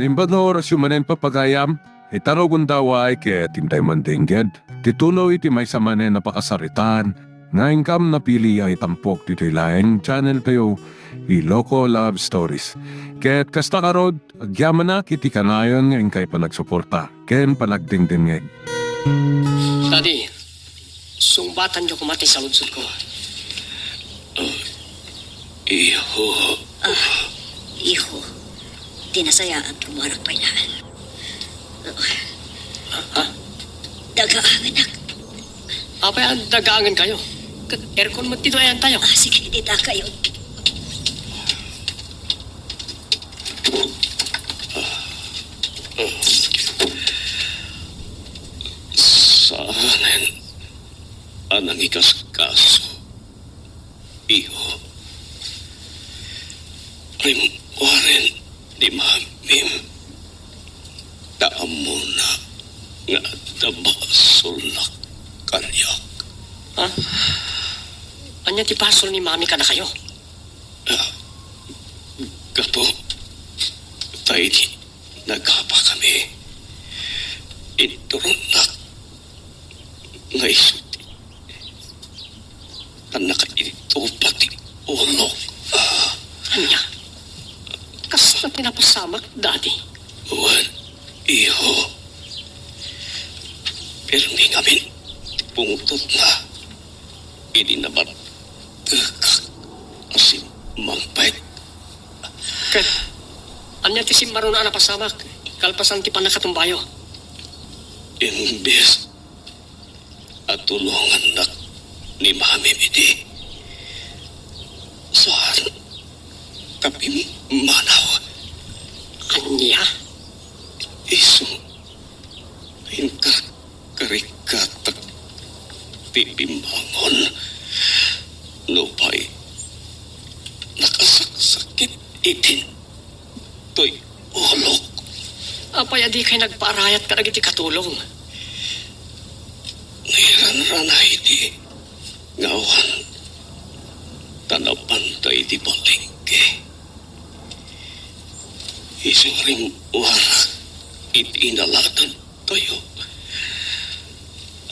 Limbador syumanen papagayam, itarogon daw ay kaya tintay mandingged. Titulo iti may samanen napakasaritan, nga ingkam na pili ay tampok dito'y laing channel kayo, Iloko Love Stories. Kaya't kasta karod, agyaman na kiti kanayon nga ingkay panagsuporta, ken panagdingdingeg. Daddy, sumbatan niyo kumati sa lunsod ko. Iho, Iho, tinasayaan tumarag pa na. Dagaan, anak. Apay ang dagaangan kayo. Aircon mo dito ayan tayo. Sige, dita kayo. saanen anang ikaskaso. Iho, rimwaren di mamim. Taamo na nga dabasulak kanyak. Anya ti pasol ni mami ka na kayo. Gapo, tayo di nagapa kami. Ituron na nga isuti. Anak ito pati ulo. Anya, kas na tinapasamak, Daddy. Wan, iho. Pero hindi ngamin pungtot na. Hindi naman tegak asin mangpait. Kat, anya ti simbaro na napasamak. Kalpasan ti panakatumbayo. Imbes at tulungan na ni Mami Midi. Saan kami manaw? Anya? Isu hingkar karikatak tibimbangon lupay nakasaksakit itin to'y ulok. Apay adi kay nagpaarayat ka nagiti katulong. Niran-ranay di ngawan tanapantay di balingke. Isuring warak itinalatan tayo.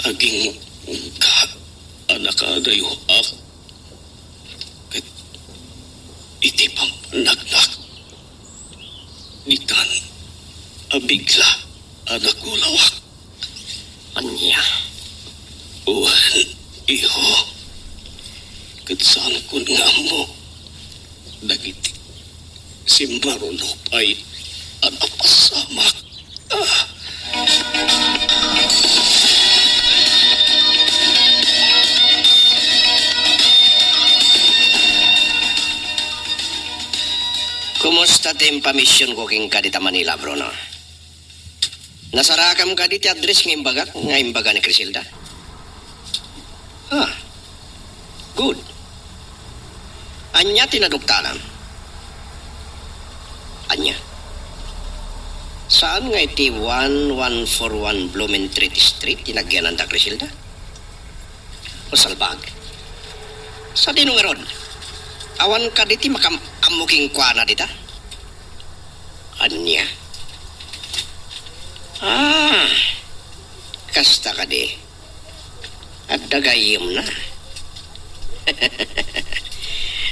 Aging ka anak adayo ak. Kat iti pampalagnak. Nitan abigla anak ulawak. Anya? Uwan, iho. Katsaan ko nga mo. Dagiti si marunupay ang apasamak. Kumusta tim pamisyon ko king kadita Manila, Bruno? Nasarakam ka diti address ng imbaga ni Crisilda? Good. Anya tinaduktanan? Anya? Saan nga iti 1141 Blumentritt Street tinagyanan da Crisilda? O salbag? Sa dinungaron? Awan ka diti makamuking kwa na dita? Anya? Kasta ka di. At dagayim na.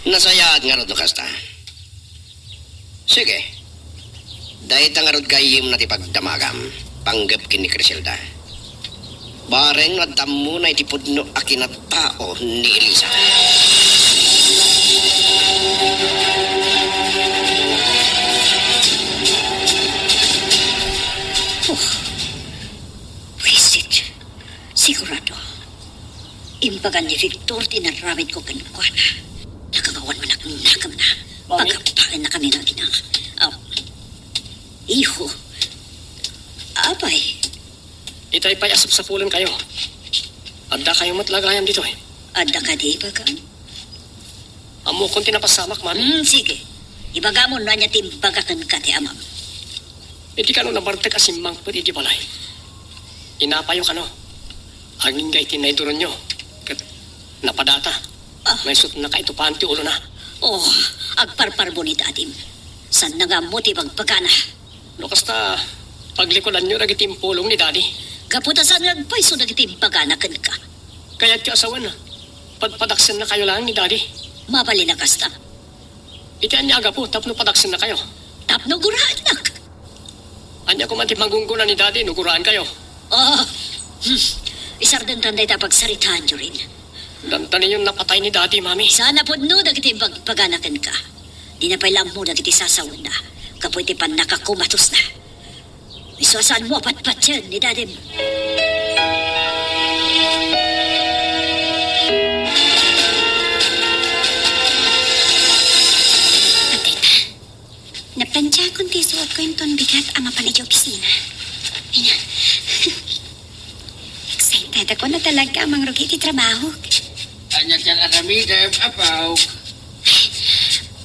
Nasayaan nga rod no kasta. Sige. Dahil nga rod gayim na ti pagdamagam. Panggap kini Crisilda. Bareng nadam mo na iti pudno akin at tao ni Elisa. Visit. Sigurado. Imbagan ni Victor, tinaramid ko kanukwana. Nagagawan mo nakam na. Pagkapain na kami ng tinang. Iho. Abay. Itay pa'y asap sa pulan kayo. Adda kayo matlagayan dito eh. Adda ka di ibaga? Amo kong tinapasamak, mami. Sige. Ibaga mo na niya timbagakan ka ti amam. Iti ka no nabartag asimang pati di balay. Inapayo ka no. Hangin gay tinayduron nyo. Kat napadata. May sut na kaitupan ti ulo na. Oh, agparpar mo ni dadim. San na nga mo ti magpagana. No, kasta paglikulan nyo nagitim pulong ni Daddy. Kaputa saan nagpaiso nagitimpaganakan ka. Kaya't kaasawan na. Padaksan na kayo lang ni Daddy. Mabali na kasta. Itian niya aga po, tapno padaksan na kayo. Tapno guraan nak. Anya ko man ti manggunggunan ni Daddy, nuguraan kayo. Oh, isardan tanday ta pagsaritaan nyo rin. Dantanin yung napatay ni Daddy, Mami. Sana po no nagitimpaganakan ka. Di na pailam mo nagitisasawan na. Kapoy ti pan nakakumatos na. Iswasan mo apat-pat yan ni Dadim. Tita, naplansya kong tisuot ko yung bigat ama pa na opisina. Ina, excited ako na talaga mang rugi ti trabaho. Anya dyan aramida, apaw.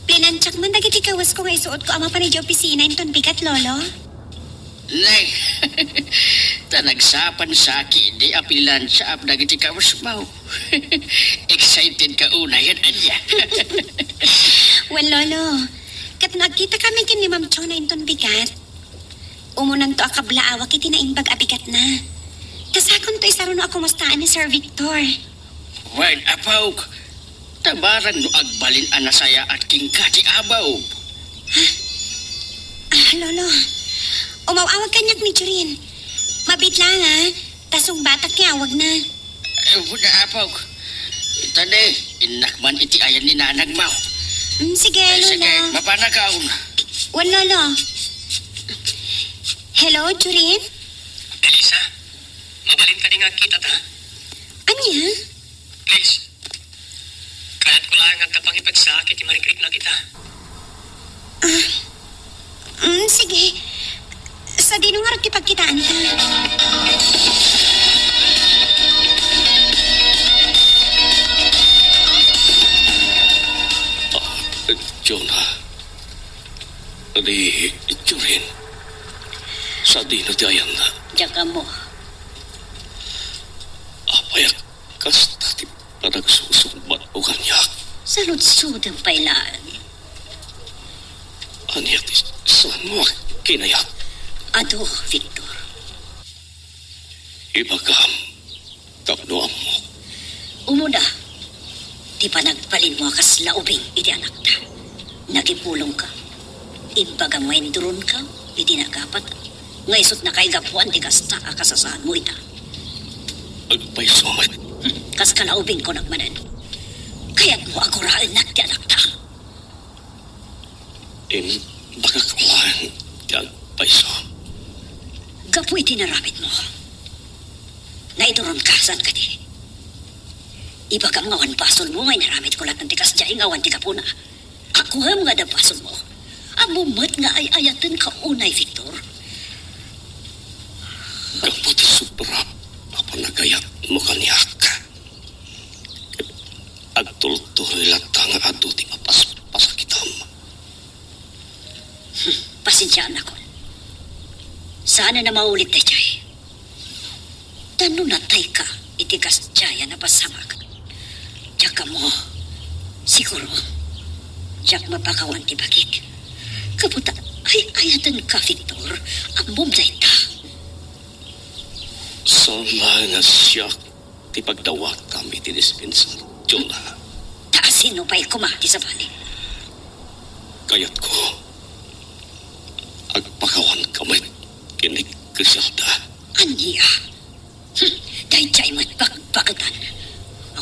Plinansyak man dagiti kawas ko nga isuot ko ama pa na opisina yung bigat, lolo. Nay, tanagsapan sa akin, di apilan sa ap nagiti kawas mo. Excited ka una yan, Anya. Well, lolo, kat nagkita kami kin ni Ma'am Chona yung bigat. Umunan to akablaawa kiti na imbag abigat na. Kasakon to isaruno ako mustaan ni Sir Victor. Wan, apaw. Tabaran no agbalin anasaya at kingkati abaw. Ah, lolo, umawawag kanyak ni Churin. Mabit lang ha, tasong batak niya awag na. Wala apaw. Tade, inakman iti ayan ni nanag mo. Sige, lolo. Sige, mapanakaw na. Wan, lolo. Hello, Churin? Elisa, mabalin ka din nga kita ta. Anya? Please. Kaya't ko lang ang kapangipagsakit, imarikrik na kita. Sige. Sa dinungarot kipagkitaan ka. Jonah. Di, Jurin. Sa di na diayan na. Diyan mo. Apayak kasta ti panagsusumbat o kanyak. Salud-sud ang pailaan. Anya ti saan mo kinayak. Ado, Victor. Ibagam. Tapnoam mo. Umuna. Di pa nagpalin mo kas laubing iti anak ta. Nagipulong ka. Imbaga mo endurun ka, iti nagapat. Ngaysot na kay gapuan di kasta akasasahan mo ita. Agpaysumat. Kas kalaubing ko nagmanan. Kaya't mo ako raan na ti anak ta. In bakaklaan ti agpayso. Gapu iti naramit mo. Naiduron ka, saan ka di? Ibagam ngawan pasol mo, ngay naramit ko lahat ng tikas diyay ngawan ti kapuna. Ako ham nga da pasol mo. Amumat nga ay ayatan ka unay, Victor. Kaputi supra. Papanagayat mo kanyak. Agtultuloy lata nga ado ti mapasakitam. Pasensyaan ako. Sana na maulit na diyay. Tano natay ka, itikas diyaya na pasamag. Diyak mo, siguro, diyak mapakawan ti bakit. Kaputa, ay ayatan ka, Victor, ang bumlay ta. Sala nga siya ti pagdawat kami ti dispensa. Jonah. Taasin no pa'y kumati sa bali. Kayat ko. Agpakawan kamay kinig Griselda. Anya? Dahil diyay mo't bakbakatan.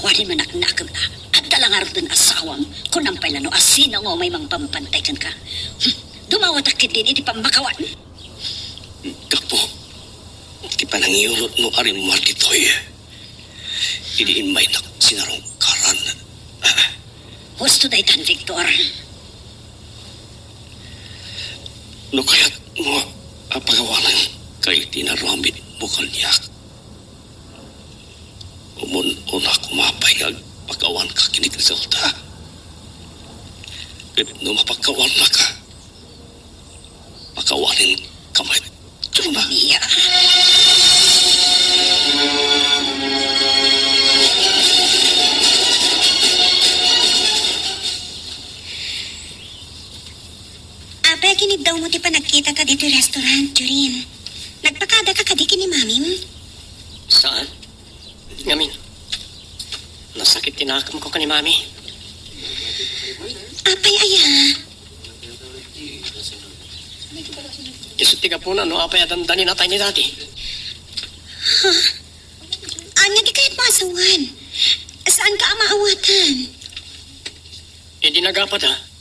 Awarin man naknakam na. At dalangar dun asawam. Kung nampay na no asina ngo may mang pampantay kan ka. Dumawatak din iti pambakawan. Kapo. Ti panangiyurot no arin markitoy. Iliin may nak sinarong karan. Gusto na itan, Victor. No kayat mo apagawanan kay tinaramit mo kanyak. Umun-una kumapay nga pagkawan ka kinig Griselda. Ket no mapagkawan na ka. Pakawanin kamay. Jonah. Ania. Ape, Day kinid daw mo ti pa nagkita ta dito restaurant, Jurin. Nagpakada ka kadi kini mamim. Saan? Ngamin. Nasakit tinakam ko ka ni Mami. Apay aya. Isut tiga po na no apay adandanin natay ni dati. Anya di kahit masawan. Saan ka amaawatan? Hindi nagapat ha.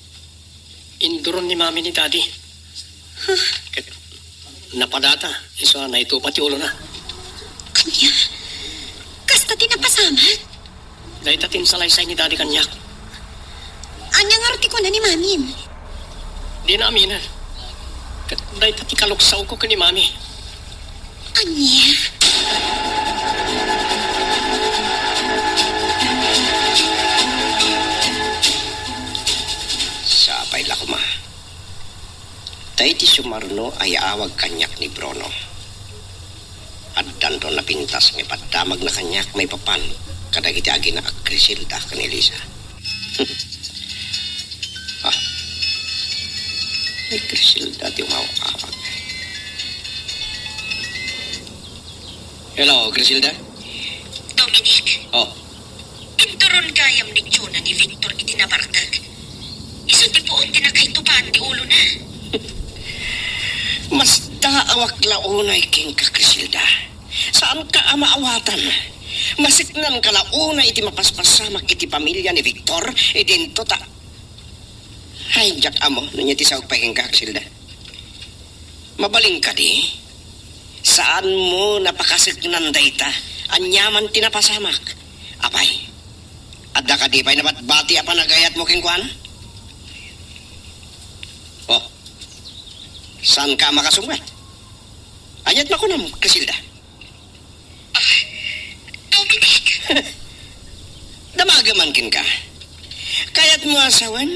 Induron ni Mami ni Daddy. Ket napadata. Iso na ito pati ulo na. Anya? Kasta tinapasamat? Dahil tatin sa laysay ni Daddy kanyak. Anya nga roti ko na ni mamim. Di na aminan. Ket dahil tati kaluksaw ko ka ni Mami. Anya? Sapay la ko ma. Tay ti sumarno ay awag kanyak ni Bruno. At danto na pintas may padamag na kanyak may papan. Kadagiti agi na Griselda kan Elisa. Ah. May Griselda ti umawak-awag. Hello, Griselda? Dominic, Oh, inturon gayam ni Juna ni Victor itinabartag. Iso ti puon tinakaytupan ti ulo na. mas daawak launay king ka Griselda. Saan ka amaawatan? Masiknan ka launay iti mapaspasamak iti pamilya ni Victor, idinto ta. Hay, Jack amo, nunya ti sawag pa king ka Griselda. Mabaling ka di? Saan mo napakasiknan dayta? Anyaman tinapasamak. Apay, adda ka di pa'y nabatbati apa nagayat mo king kuana? Oh, saan ka makasunggat? Anyat makunam, Griselda. Dominic, Damagaman kin ka. Kayat mo asawan,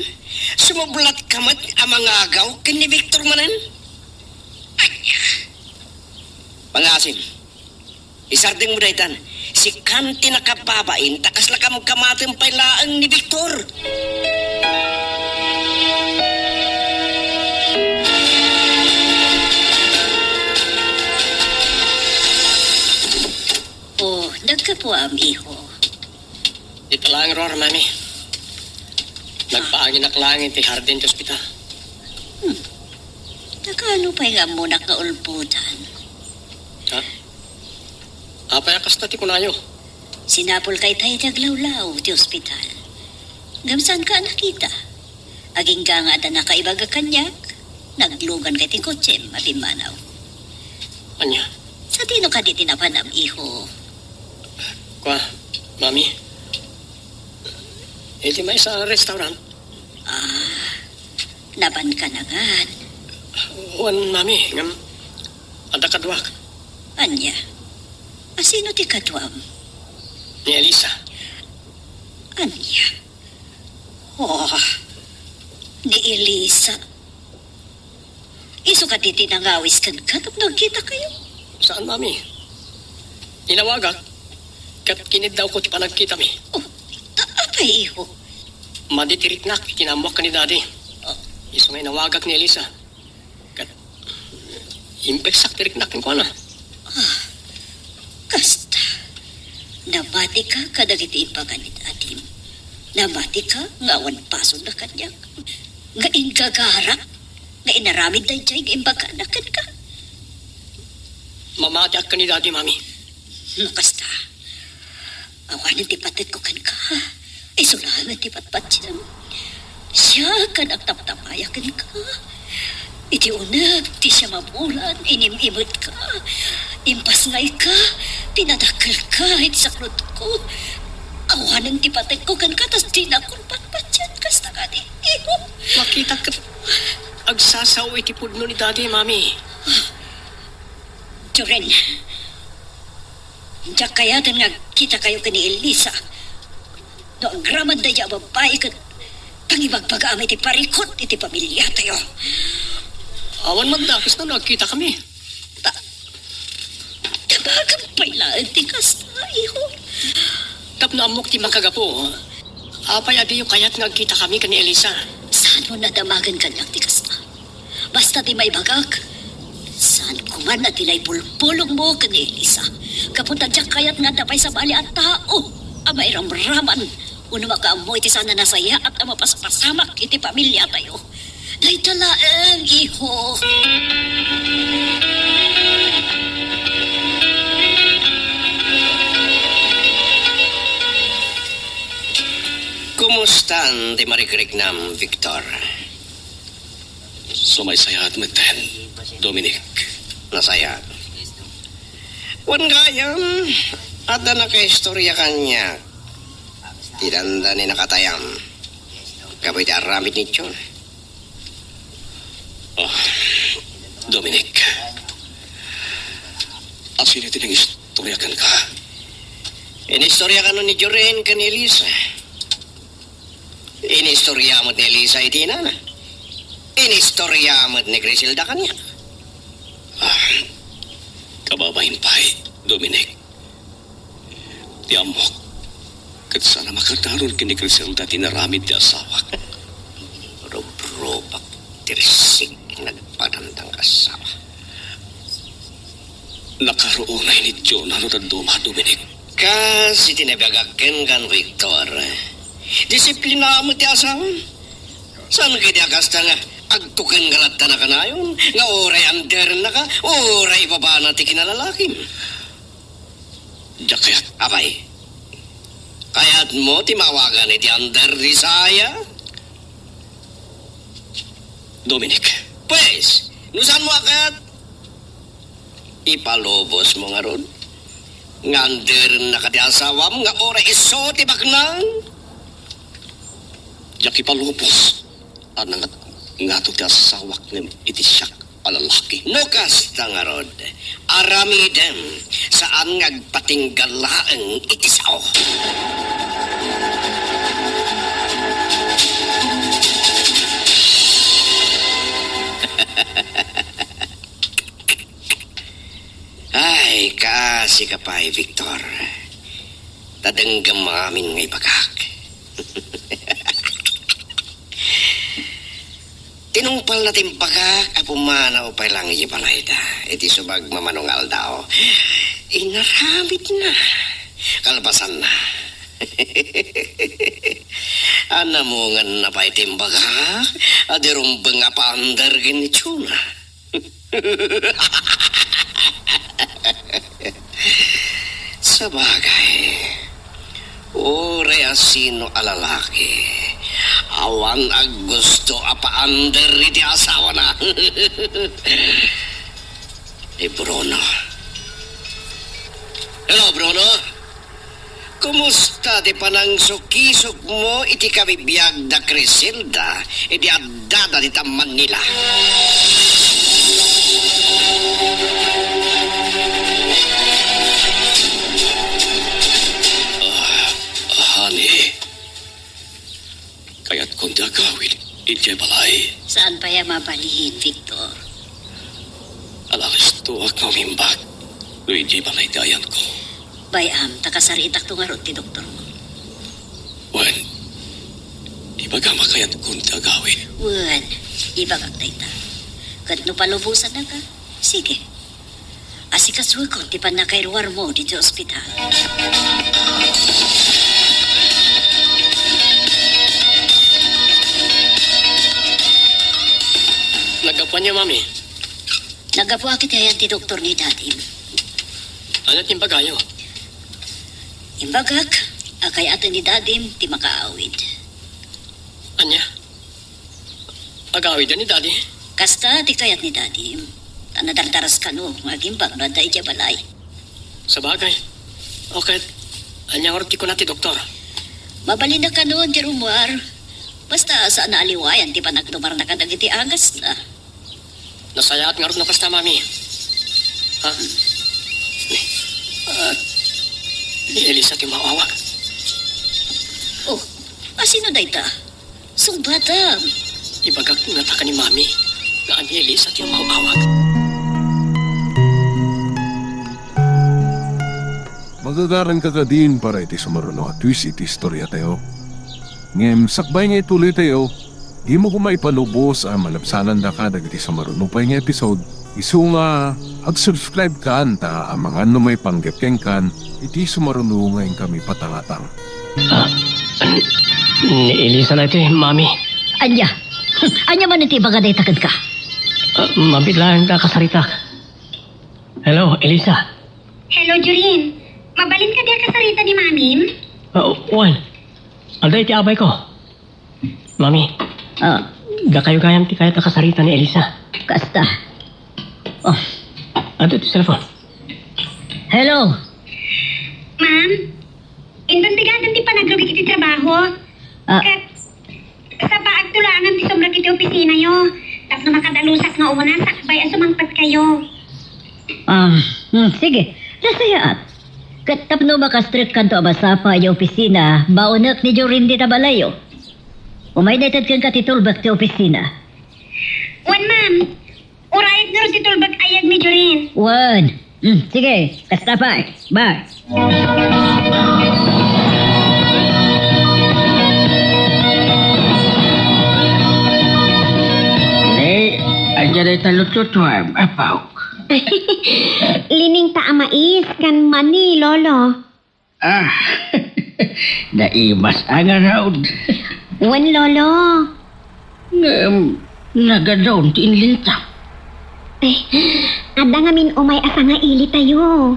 sumublat kamat amang agaw kin ni Victor manan. anya? Pangasim, isarding mo daytan, si Kanti nakababain, takas lakam kamatin pailaan ni Victor. Oh, nagkapuam, iho. Ito lang roar, Mami. Nagpaangin na klangin ti Hardin sa ospital. Nakano pa nga mo nakaulputan? Ha? Apay akas na ti kunayo. Sinapol kay tayo taglawlaw ti ospital. Gamsan ka nakita. Aging ka nga da nakaibaga kanyak. Naglugan kay ti kotse, mapimanaw. Anya? Sa tino ka di tinapanam, iho? Kwa, Mami. Iti may sa restaurant. Naban ka na nga. Wan, Mami. Ngam, ada kadwak. Anya? Asino ti katwam? Ni Elisa. Anya? Oh, ni Elisa. Iso ka di tinangawis kan ka nung nagkita kayo? Saan, Mami? Inawagak. Kat kinid daw ko ti panagkita mi. Oh, apay, iho. Maditiritnak, itinamwak ka ni Daddy. Iso nga inawagak ni Elisa. Kat, impeksak tiriknakin ko na. Kasta, nabati ka kadagiti ipaganit atim. Nabati ka ngawan pasod na kanyak. Nga ingagarak, nga inaramid na dyan nga imbaganakan ka. Mamati ak ka ni Daddy, Mami. Kasta, awanin ti patit ko kan ka. Ay sulahan ti patpat siya. Siya ka nagtaptapayakan ka. Iti unag, ti siya mabulan, inimimot ka. Impasngay ka, pinadakal ka, iti saklot ko. Awanan ti patay ko kan ka, tas tinakulpat pa dyan, kasta ka di. Iho. Makita ka, agsasaw iti pudno ni Daddy, Mami. Turen, diyak kaya nga kita kayo ka ni Elisa. No, ang gramad na diya babae ka, pangibagbaga ti parikot, iti pamilya tayo. Awan magdakas na nagkita kami. Tabagang pailaan ti kasta, iho. Tap na amok ti makagapo. Apay adi yung kayat nagkita kami ka ni Elisa. Saan mo nadamagan kanyak ti kasta? Kasta di may bagak. Saan ko man na tilay pulpulong mo kani Elisa. Kapunta dyan kayat nga tapay sa bali at tao. Amay ramraman. Una makaamoy ti sana nasaya at mapaspasamak iti pamilya tayo. Day talaeng iho. Kumustan ti marikrignam, Victor? Sumaysayat meten, Dominic. Nasaya. Wan gayam, at na nakaistorya kanya. Tidanda ni nakatayam. Kapoy ti aramid ni John. Dominic. Asin iti nang istoryakan ka. Inistorya ka nun ni Joren ka ni Elisa. Inistorya mo ni Elisa iti inana. Inistorya mo ni Griselda kanya. Kababain pa'y, Dominic. Di amok. Kat sana makadaron kini Griselda tinaramid ti asawa. Robak tirsig nagpadandang asawa. Nakaroonay ni John ano na duma, Dominic. Kasi tinabagaken kan Victor. Disiplina mo ti asawa. Saan ka di akasta nga agtukan galata na ka na yun? Nga oray under na ka, oray baba na ti kinalalakim. Diyak kaya't Abay, kaya't mo timawagan ni ti under di saya? Dominic. Pues, nusan mo akat? Ipalobos mo nga ron. Nga under na ka ti asawam, nga oray iso ti baknang. Diyak ipalubos. Anang nga to ti asawak ng iti siyak alalaki. No kasta nga rod, aramidem saan ngagpatinggalaang itisaw. Ay, kasi ka pa Victor. Tadanggam amin ngay bagak. Tinungpal natin bagak, apumanaw pa lang ibalay da. Iti subag mamanungal daw. Inaramit na. Kalbasan na. Anamungan na pa itim bagak, adirumbang apandar ginitsuna. Sabagay, ore asino alalaki. Awan ag gusto apaander iti asawa na. Bruno. Hello, Bruno. Kumusta di panang sukisok mo iti kabibiyag da Crisilda iti addada di taman nila? Honey. Kaya't kung di agawin, iti balay. Saan pa yung mabalihin, Victor? Alakas to ak mamimbag. Iti balay dayan ko. Bayam, takasaritak tungarot ti doktor mo. Wen, ibagama kaya't kung di agawin. Wan, ibagak na ita. Kat no palubusan na ka, sige. Asikasuy ko, ti pa nakairuar mo dito sa ospital. Nagapuan niya, mami. Nagapuha kita yan ti doktor ni Dadim. Ano yung bagayo? Imbagak, akay ato ni Dadim, ti makaawid. Anya? Agawid yan ni daddy. Kasta, ti kayat ni Dadim. Nadardaras ka no, magimbag na da ija balay. Sa bagay. Okay. Anya orti ko na ti doktor. Mabali na ka noon ti rumwar. Basta saan naaliwayan, ti pa nagdumar na kadag iti angas na. Nasayaat nga rin na kasta, mami. Ha? Ni Elisa ti maawa. Oh, asino da ita? Sumbatan. Ibagak nga ta ka ni mami. Na ni Elisa ti maawa. Magagaran ka din para iti sumaruno at twist iti istorya tayo. Ngem sakbay nga ituloy tayo, Di mo ko maipanubos ang malabsanan na ka dagiti sa marunupay nga episode. Isu nga, ag-subscribe ka ta ang mga may panggapkeng kan, iti sumarunungayin kami patangatang. Ni Elisa na ito mami. Anya. Anya man iti bagaday takad ka. Mabiglaan ka kasarita. Hello, Elisa. Hello, Jurin. Mabalin ka diya kasarita ni Mamim? Juan. Alday ti abay ko. Mami, Ah, da kayo gayam ti kahit kasarita ni Elisa. kasta. Oh, Ato ti cellphone. hello. Ma'am, indon tigadan ti panagrugit iti trabaho. Ah, Kat, sa paag tulangan ti sobrang iti opisina yo. Tapos makadalusak nga una, sakbay ang sumangpat kayo. Sige. Nasayaat. Katapno makastrip kanto abasapa yung opisina, baunak ni Jorin di tabalayo. Umay netad kang katitulbak ti opisina. Wan, ma'am. Urayag nga rin si Tulbag ayag ni Jorin. One. Sige, kasta pa. Bye. Aja day talutot warm, apaw. Lining ta amais kan mani, lolo. Ah, naimas ang around. Wan, lolo. Nagadaon ti inlinta. Ada nga min umay asa nga ili tayo.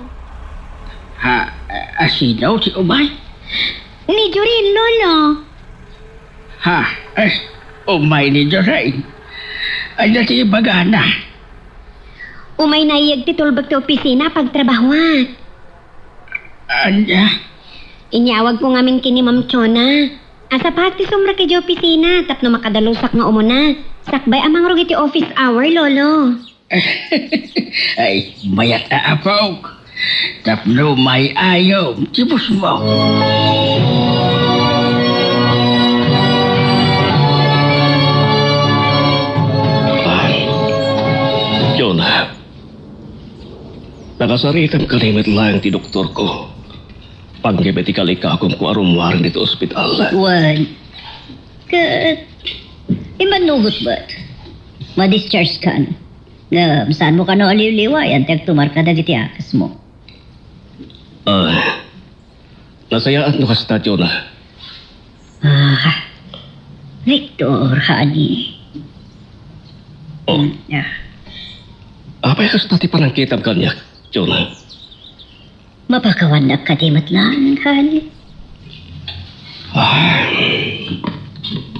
Ha, asinaw si Umay? Ni Jorin, lolo. Ha, Umay ni Joray. Ano si Bagana? Umay naiyag ti Tulbag ti opisina pagtrabahuan. Anya? Inyawag ko nga min kini Ma'am Chona. Asa pa ti sumra kay di opisina tapno makadalusak nga umuna. Sakbay amang rugi ti office hour, lolo. Ay, mayat na apaw. Tapno may ayaw. Tibos mo. Jonah, nakasaritan kalimit lang ti doktor ko. Panggibet ka akong kuarumwarin dito ospital. One. Kat. Imanugot ba't? Ma-discharge ka na. Saan mo ka na aliw-liwayan? Tagtumar ka na giti akas mo. Nasayaan no kasta, Jonah. Victor, honey. Oh, Yeah. apay kasta ti panangkitam kanya, Jonah. Mapakawan na kadimat lang, honey.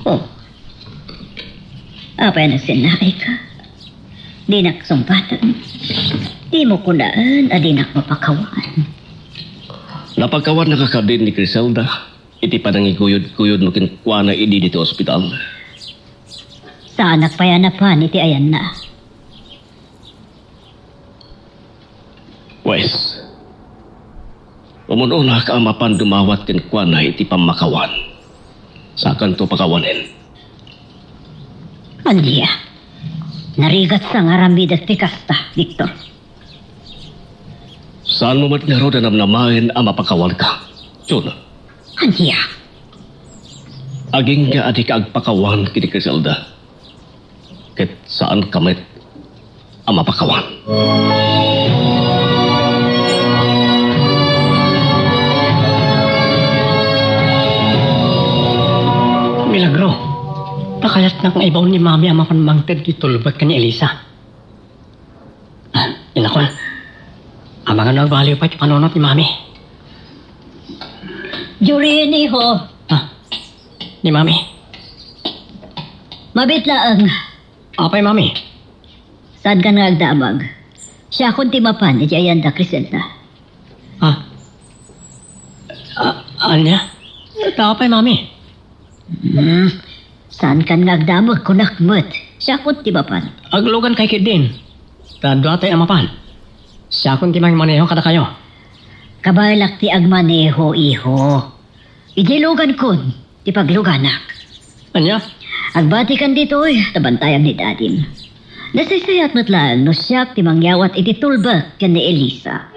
Oh. Apay na sinay ka. Di naksumpatan. Di mo kunaan, adi mapakawan. Napagkawan nakakadin ni Criselda, iti panangiguyod-guyod mo kinkwana idi dito ospital. Sa anak payanapan, iti ayan na. Wes, umununa ka amapan dumawat kinkwana iti pamakawan. Sakan to pakawanin. Andiya. Narigat sa ngaramidat ti kasta, Victor. Saan mo mat nga ro na namnamahin ang mapakawan ka, Jonah? Andiya. Aging nga adi ka agpakawan kini Criselda. Ket saan kamit ang mapakawan? Milagro. Takayat na kang ibaw ni Mami ang mapanmangtid di Tulbag ka ni Elisa. Inakon. Ang mga nagbaliw pa iti panunot ni Mami. Jurini ho. Ni Mami. Mabitlaang. Apay Mami. Saan ka nagdamag? Siya akong timapan, iti ayan da Criselda. Anya? Apay Mami. Saan ka nagdamag kunakmat? Siya akong timapan. Aglugan kay Kidin. Tadwa tayo amapan. Siya kung timang maneho kada kayo. Kabalak ti agmaneho, iho. Idilugan kun, ti pagluganak. Anya? Agbati kan dito, tabantayan ni Dadim. Nasisayat matlaan no siyak ti mangyawat iti Tulbag kan ni Elisa.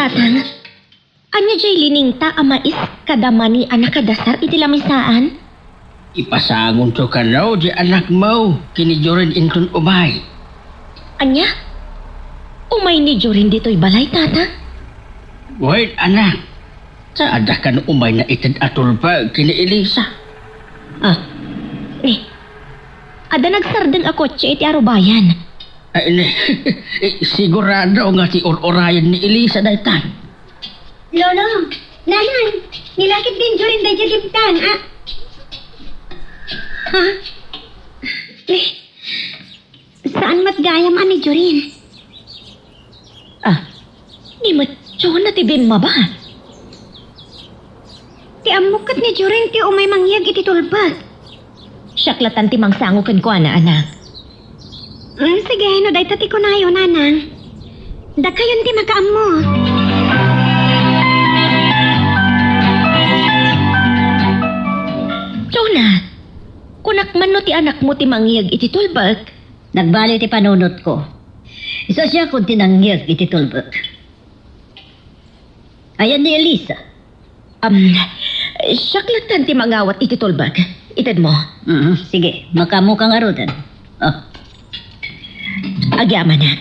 tatang. Anya jay liningta amais kadamani anak kadasar iti lamisaan? Ipasangon to ka raw di anak mo, kinijorin inton umay. Anya? Umay ni Jorin dito'y balay, tatang? Wait, anak. Saada ka na umay na itad atol pa, kini Elisa. Ada nagsardeng ako kotse iti arubayan. Ay, sigurado nga si or-orayan ni Elisa daytan. Lolo, nanay, nilakit din Jorin dahi jagiptan, Ha? Saan matgayam ani Jorin? Ni matyo na ti din maba. Ti amukat ni Jorin ti umay mangyag iti tulbat. Syaklatan ti mangsangukan ko anak. Sige, no day tati ko na yun, nanang. Dakayon ti makaammo. Jonah, kunakman no ti anak mo ti mangyag iti tulbat. Nagbali ti panunot ko. Isa siya kung tinangyag iti tulbak. Ayan ni Elisa. Syaklatan ti mangawat iti tulbat. Itad mo. Sige, makamukang arudan. Agyamanak.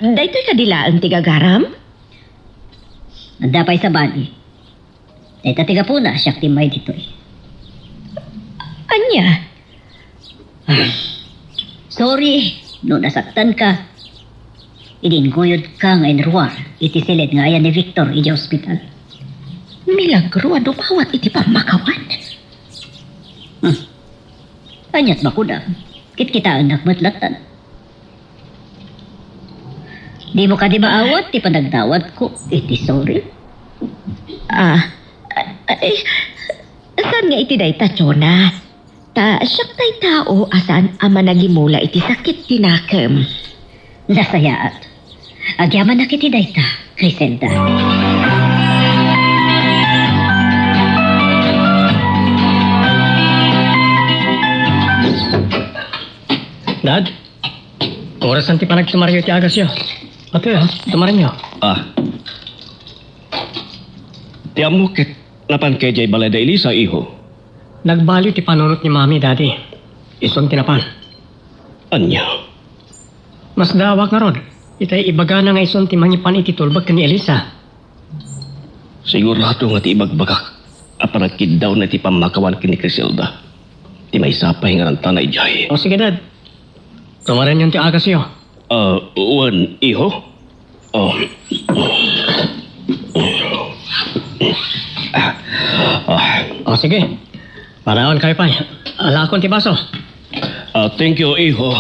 Daytoy kadilaan ti gagaram? Nandapay sa bali. Dahita tiga po na, siyak timay dito'y. Anya? Sorry, no nasaktan ka. Idinguyod ka nga inruar. Iti silid nga ayan ni Victor iti ospital. Milagro dumawat iti pamakawan. Anyat makudam. Kit-kita anak matlatan. Di mo ka di maawat, ti panagdawat ko. Iti sorry. Saan nga iti dayta, Chona? Siyak tay tao asan ama nagimula iti sakit tinakam. Nasayaat. Agyaman na kiti dayta, Criselda. Dad, orasan ti panagtumaryo ti agas yo. Ato yo, tumaran yo. Ti amukit, napan kay jay balay da Elisa, iho. Nagbali ti panunot ni Mami, Daddy. Ison tinapan. Anya? Mas dawak nga ron. Itay ibaga na nga ison ti mangipan iti tulbag ni Elisa. Sigurado nga ti ibagbagak. Apanagkid daw na ti pamakawan kini Criselda. Ti may sapay nga ng tanay jay. O sige, Dad. Tumaran yung ti agas yo. Wan, iho? O sige. Paraon kayo pa. Alakon ti baso. Thank you, iho.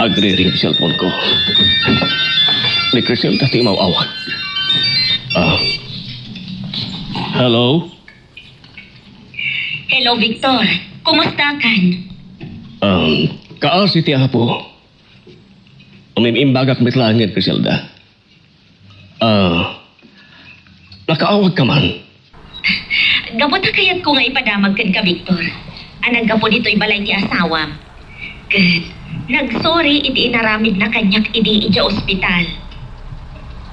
Agri-ring cellphone ko. Ni Criselda ti mawawat. Hello? Hello, Victor. Kumusta kan? Kaal si ti apo. Umimimbagak mitlangin, Criselda. Nakaawag ka man. Gabot na kayat ko nga ipadamag kan ka, Victor. Anang gapo dito'y balay ti asawa. Kat, nagsorry iti inaramid na kanyak iti ija ospital.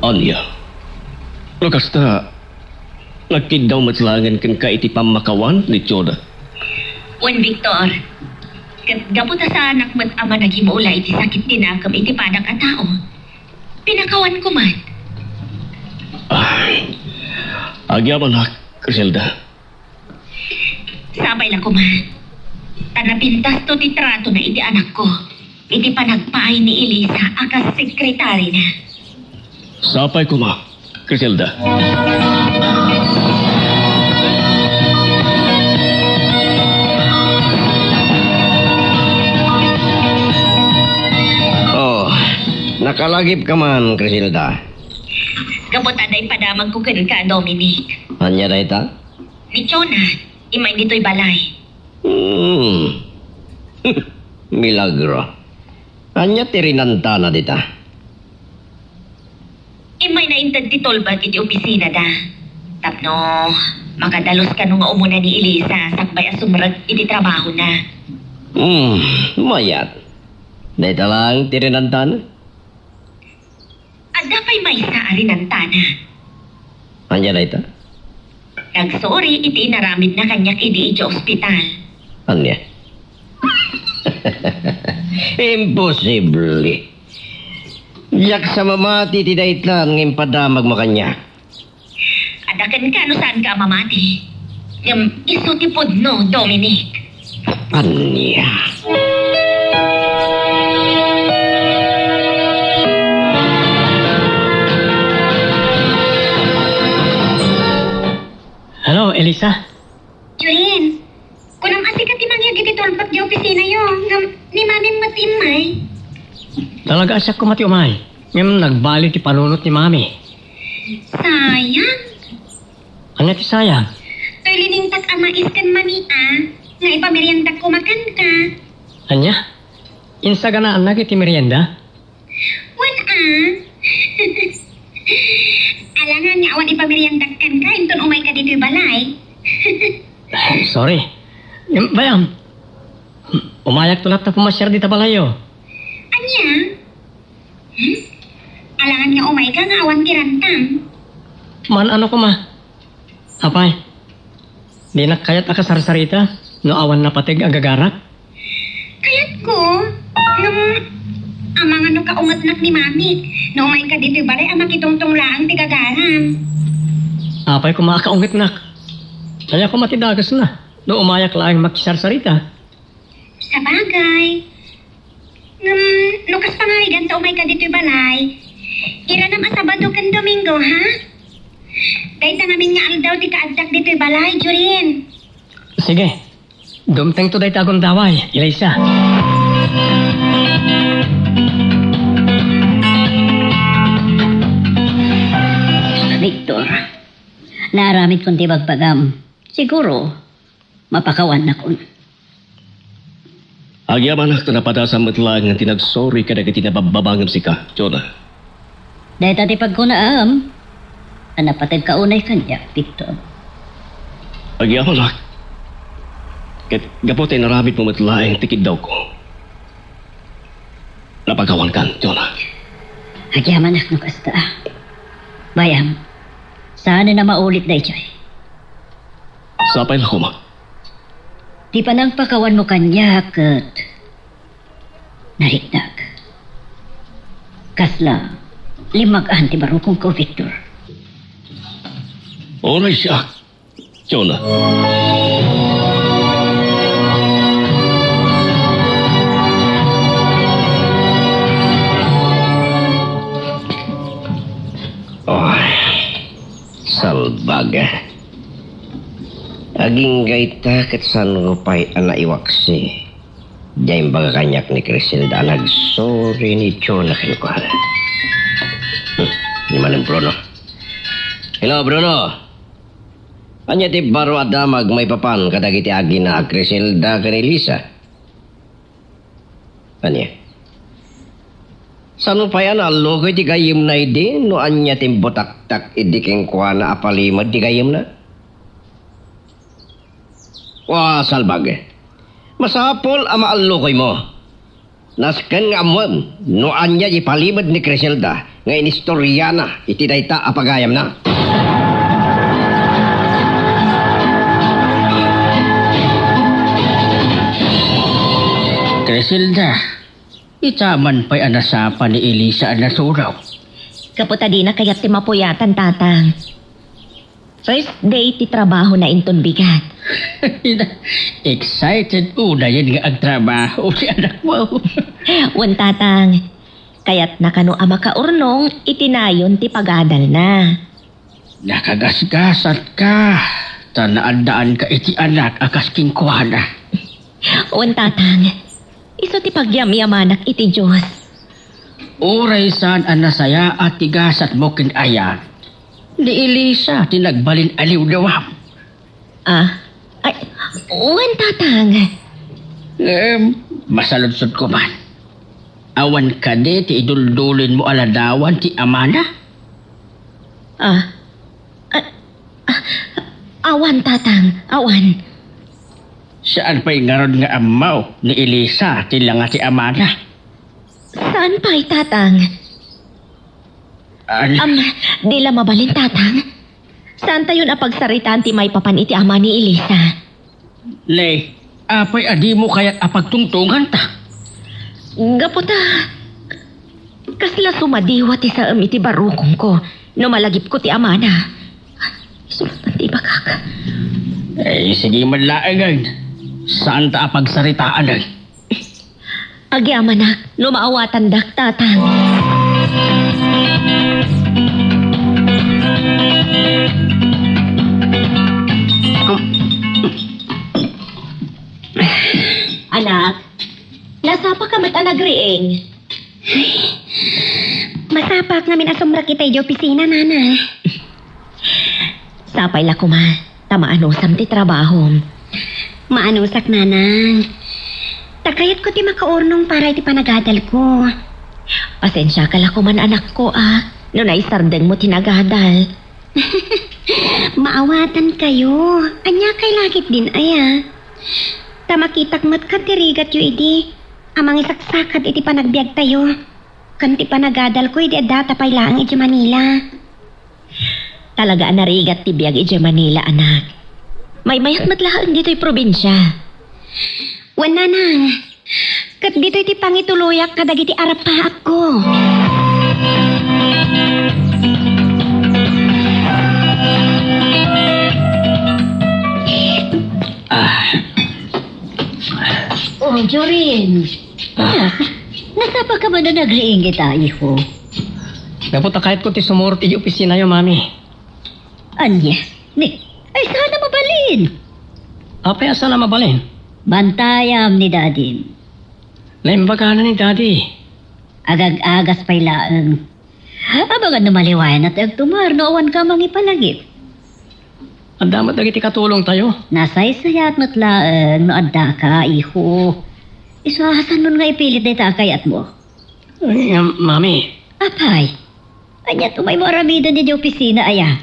Anya? Lukas ta, nagkid daw matlangan kan ka iti pamakawan ni Choda. Wen, Victor. Kat, gabot na sa anak mo't ama naghimaula iti sakit tinakam iti padang a tao. Pinakawan ko man. Agyaman ha, Criselda. Sabay lang ko man. Tanapintas to ti trato na iti anak ko. Iti panagpaay ni Elisa akas sekretary na. Sapay ko ma, Criselda. Nakalagip ka man, Criselda. Gabot aday padamag ko ka, Dominic. Anya dayta? Ni Chona, imay dito'y balay. Milagro. Anya tirinanta na dita? Imay na intad ti tolbag iti opisina da. Tapno, makadalos ka nung umuna ni Elisa sakbay asumrag iti trabaho na. Mayat. Dahil lang tirinantan. Ada pa'y may sa arinantana. Anya na ito? Nagsorry, iti inaramid na kanyak idi iti ospital. Anya? Imposible. Yak sa mamati ti dahit lang ng padamag makanya. Adakan ka, no saan ka mamati? Iso ti pudno, Dominic. Anya? Hello, Elisa. Jurin, kunang kasi ka timangya giti tulpat di opisina yo, ni maming matimay. Talaga siya kumati umay. Ngayon nagbalik ti panunot ni mami. Sayang. Ano ti sayang? To'y liningtak ama iskan mania, nga ipameriendak kumakan ka. Anya? Insa ganaan na kiti merienda? Wan Alangan nga awan ipameriendak kan ka, inton umay ka dito'y balay. Sorry. Bayam. Umayak tulap na pumasyar di tabalayo. Anya? Alangan nga umay ka nga awan tirantang. Man ano ko ma? Apay? Di na kayat akasarsarita? No awan na patig agagarak? Kayat ko, amang ano ka umatnak ni mami. No umay ka dito'y balay, ama kitungtong laang tigagaram. Apay ko makakaungit nak. Kaya ko matidagas na. No umayak lang makisarsarita. Sa bagay. Nukas pangarigan sa umay ka dito'y balay. Ira nam asabado kan Domingo, ha? Dahil namin nga aldaw di kaagdak dito'y balay, Jurin. Sige. Dumteng to day tagong daway. Elisa. Victor, naramit kong tibagbagam. Siguro, mapakawan na kun. Agyaman na napadasam lang nga tinagsorry ka na tinabababangam si ka, Jonah. Dahil tati pagkunaam, napatag kaunay kanya, Victor. Agyaman na. Kat gapot ay naramit mo matlaing tikid daw ko. Napagawan kan, Jonah. Agyaman ak no kasta. Bayam, sana na maulit na ito'y. Sapay na ko, ma. Di pa nang pakawan mo kanya, kat narikdag. Kasla, limag-an ti barukong ko, Victor. Oray siya, Jonah. Ay, salbaga. Aging gaita kat san rupay ana iwaksi. Diyan baga kanyak ni Criselda nagsorry ni Jonah kinukuhan. Ni maning Bruno. Hello, Bruno. Anya ti baro adamag may papan kadagiti agi na Criselda kan Elisa. Anya? Sano pa yan alokoy ti gayim na idin no anya tim botak-tak idiking kuha na apalimad ti gayim na? Wah, salbag. Masapol ama alokoy mo. Nasken nga amon no anya ipalimad ni Criselda nga inistoryana iti dayta apagayam na. Criselda. Itaman pa'y anasapan ni Elisa ang nasuraw. Kaputa di na kayat ti mapuyatan, tatang. First day ti trabaho na inton bigat. Excited una yan nga ang trabaho si anak mo. Wan, tatang. Kayat na kano ama kaurnong, itinayon ti pagadal na. Nakagasgasat ka. Tanaandaan ka iti anak akas kingkuana. Wan, tatang. Iso ti pagyam-yamanak iti Diyos. Uray saan ang nasaya at tigasat mo kinaya. Ni Elisa tinagbalin aliw dawam. Ay, wan, tatang. Masaludsod ko man. Awan ka di ti iduldulin mo aladawan ti amana? Awan, tatang. Awan. Saan pa'y ngaron nga amaw ni Elisa tila nga ti amana? Saan pa ay tatang? Di la mabalin tatang. Saan tayo na pagsaritaan ti may papan iti ama ni Elisa? Le, apay adi mo kaya't apagtungtungan ta. Gaputa. Kasla sumadiwa ti sa iti barukong ko. No malagip ko ti ama na. Sultan ti bakak. Eh, sige man laangan. Saan ta apagsaritaan ay? Agi ama na, no maawatan dak tatang. Anak, nasapa ka mat anagriing. Masapak namin asumra kita di opisina, nana. Sapay la kuma, tamaanusam ti trabaho. Maanusak, nanang. Takayat ko ti makaurnong para iti panagadal ko. Pasensya ka la kuman anak ko no naisardeng mo tinagadal. Maawatan kayo. Anya kay lakit din, aya. Tamakitak mat katirigat yu idi. Amang isaksakat iti panagbiag tayo. Kanti panagadal ko iti adata pay laang iti Manila. Talaga narigat ti biag iti Manila, anak. May mayat matlaang dito'y probinsya. Wan, nanang. Kat dito iti pangituluyak kadag iti arap pa ako. Oh, Jorin. Nasapa ka ba na nagriing kita, iho? Dapat kahit ko ti sumurot iti opisina yo, mami. Anya? Ay, sana mabalin. Apay asa na mabalin? Bantayam ni Dadin. Laimbagana ni daddy. Agag-agas pa'y laang. Abangan na maliwayan at agtumar, noowan ka mangipalagip. Ang damat lagi ti katulong tayo. Nasaysayat matlaang, noadda ka, iho. Isahasan nun nga ipilit na itakayat mo. Ay, mami. Apay, anya tumay mo aramida niya di opisina, aya.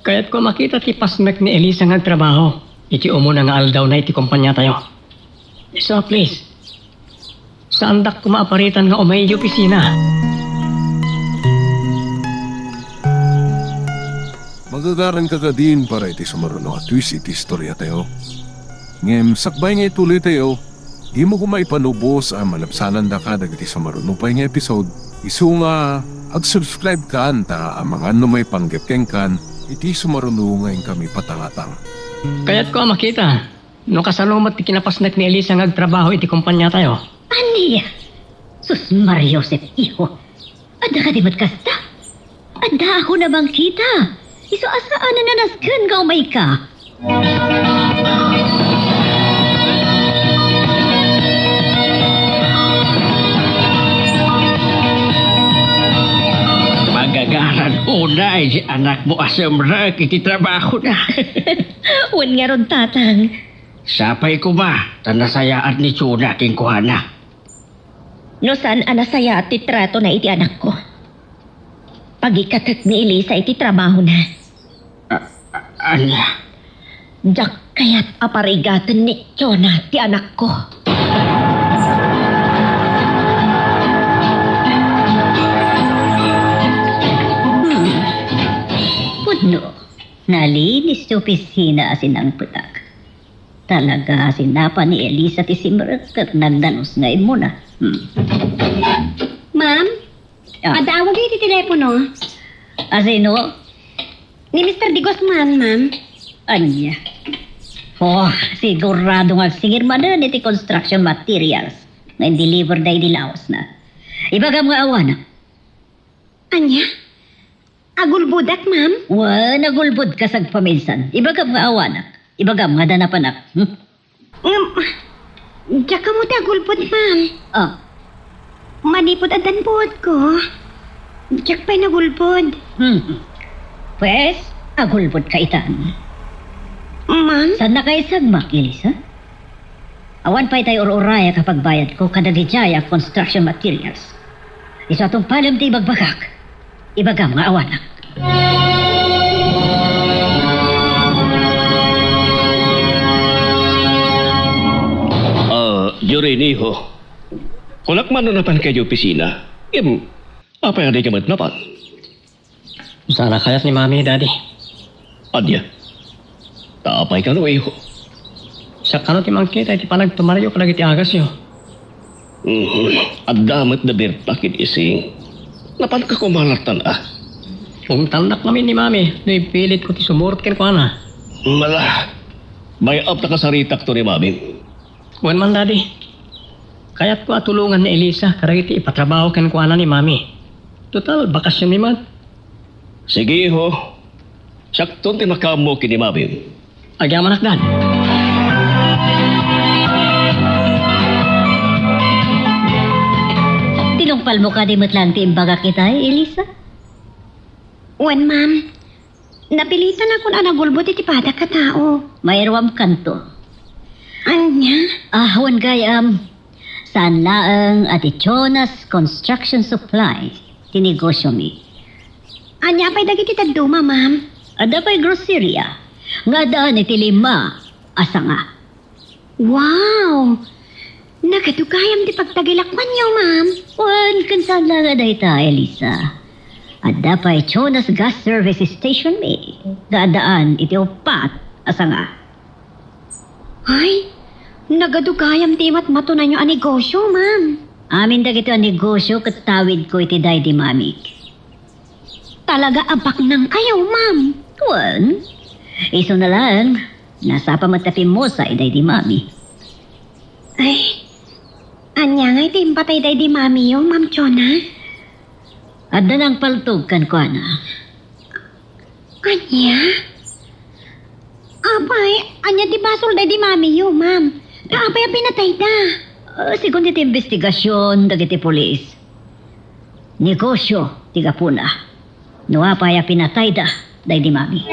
Kaya't ko makita ti pasmek ni Elisa nga trabaho. Iti umo na nga aldaw na iti kumpanya tayo. So please, saan dak kumaaparitan nga umay iti opisina? Magagaran ka din para iti sumaruno at twist iti istorya tayo. Ngem, sakbay nga ituloy tayo. Di mo kumaipanubos ang malapsanan da ka dagiti sumaruno pa nga episode. Isu nga, ag-subscribe ka anta ang mga ano may panggepkeng kan, iti sumaruno ngayon kami patangatang. Kaya't ko makita. No kasalumat ti kinapasnek ni Elisa nga agtrabaho iti kumpanya tayo. Aniya? Sus Maria Joseph, iho. Ada ka di ba't kasta? Ada ako namang kita. Iso asaan na nanaskan ka umay ka. Magagaran unay si anak mo asamrak iti trabaho na. Wan nga ron tatang. Sapay ko ba? Tanasayaan ni Chuna king kuhana. No saan anasaya at titrato na iti anak ko. Pagikatat ni Elisa iti trabaho na. Anya? Diyak kaya't aparigatan ni Chona ti anak ko. Puno, nalinis sa opisina asin ang putak. Talaga sinapa ni Elisa ti simret at nagdanos ngayon mo na. Ma'am, adawag iti telepono. Asino? Ni Mr. Digos man, ma'am. Anya? Oh, sigurado nga singir man na iti construction materials na deliver na inilaos na. Ibaga mga awana. Anya? Agulbudak, ma'am? Wa, nagulbod ka sa paminsan. Ibaga mga awanak. Ibaga mga danapanak. Diyak ka mo ti agulbod, ma'am. Ah, Manipod at danpod ko. Diyak pa'y nagulbod. Pues, agulbod ka itan. Ma'am? Saan na kayo sagmak, Elisa? Awan pa'y tayo ururaya kapag bayad ko kadagijaya construction materials. Isa atong palam di bagbagak. Ibaga mga awanak. Jorin, iho. Kulak man napan kayo opisina. Apa yang ada kamat napan? Sana kayat ni Mami, Daddy. Adya. Taapay ka no iho. Sa kanot imang kita, iti panagtumaryo ka lagi ti agas yo. At damat na bertakit ising. Napan ka kumalatan Kung tandak namin ni Mami, pilit ko ti sumurot ken ko ana. Mala. May up na kasaritak to ni mami. Wan man, Daddy. Kayat ko atulungan ni Elisa, karagiti ipatrabaho ken ko ana ni Mami. Total, bakasyon ni man. Sige iho. Sakton ti makamo kini mami. Agyaman Dad. Tinungpal mo ka di matlang ti imbaga kita, Elisa? Wan, ma'am. Napilitan ako na nagulbot iti pada ka tao. Mayroam kanto. Anya? Wan gayam. Saan laang at Jonas Construction Supply. Tinegosyo mi. Anya pa'y dagiti tagduma, ma'am. Ada pa'y groceria. Nga daan iti 5. Asa nga. Wow! Nakadugayam di pagtagilakman niyo, ma'am. Wan, kansan lang nga dayta, Elisa. Ada pa'y Jonas Gas Service Station mi. Dadaan iti 4. Asa nga. Ay, nagadugayam di matmatunan niyo ang negosyo, ma'am. Amin dagito ang negosyo katawid ko iti day di mamik. Talaga abak nang kayo, ma'am. Wan, iso na lang. Nasa pamatapin mo sa iday di mami. Ay, anya nga iti impatay day di mami yung, ma'am Chona. Adda nang paltog kan ko na. Anya? Apay, anya di basol day di mami yung, ma'am. Apay pinatay da. Sigun iti investigasyon dagiti polis. Negosyo, tiga puna. Nuapaya pinatay da, day di mami.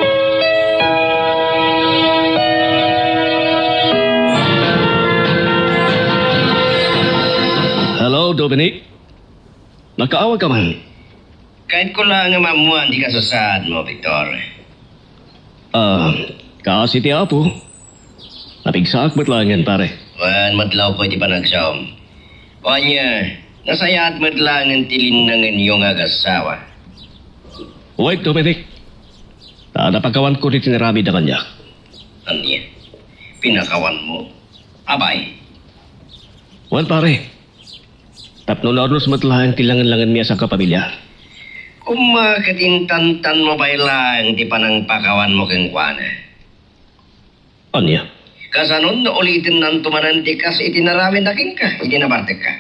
Hello, Dominic. Nakaawag ka man. Kahit ko lang nga mamuan, di ka sasad mo, Victor. Kasi ti Apo. Napigsaak ba't lang yan, pare? Wan, madlaw ko iti panagsaom. O anya, nasaya at madlang ang tilinangan iyong agasawa. Wait, Dominic. Napagawan ko rin tinarami na kanya. Anya, pinakawan mo. Abay, Wan, pare. Tapno na oros matlaang kilangan-langan niya sa kapamilya. kung makatintantan mo ba lang di panang pakawan mo kang kwana. Anya? Kasanon na ulitin ng tumananti ka sa itinaramin na king ka, itinabartek ka.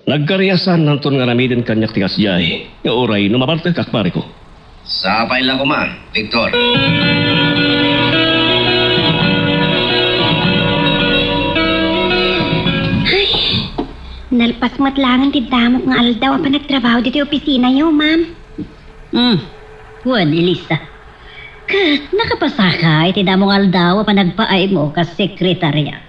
Nagkariyasan ng ton nga namidin kanyak tigas jay. Nga oray, numaparte kak pare ko. Sapay lang ko ma, Victor. Nalpas matlangan ti damok nga aldaw ang panagtrabaho dito opisina yo, ma'am. Wan, Elisa. Kat, nakapasa iti damong aldaw pa nagpaay mo ka sekretaryak.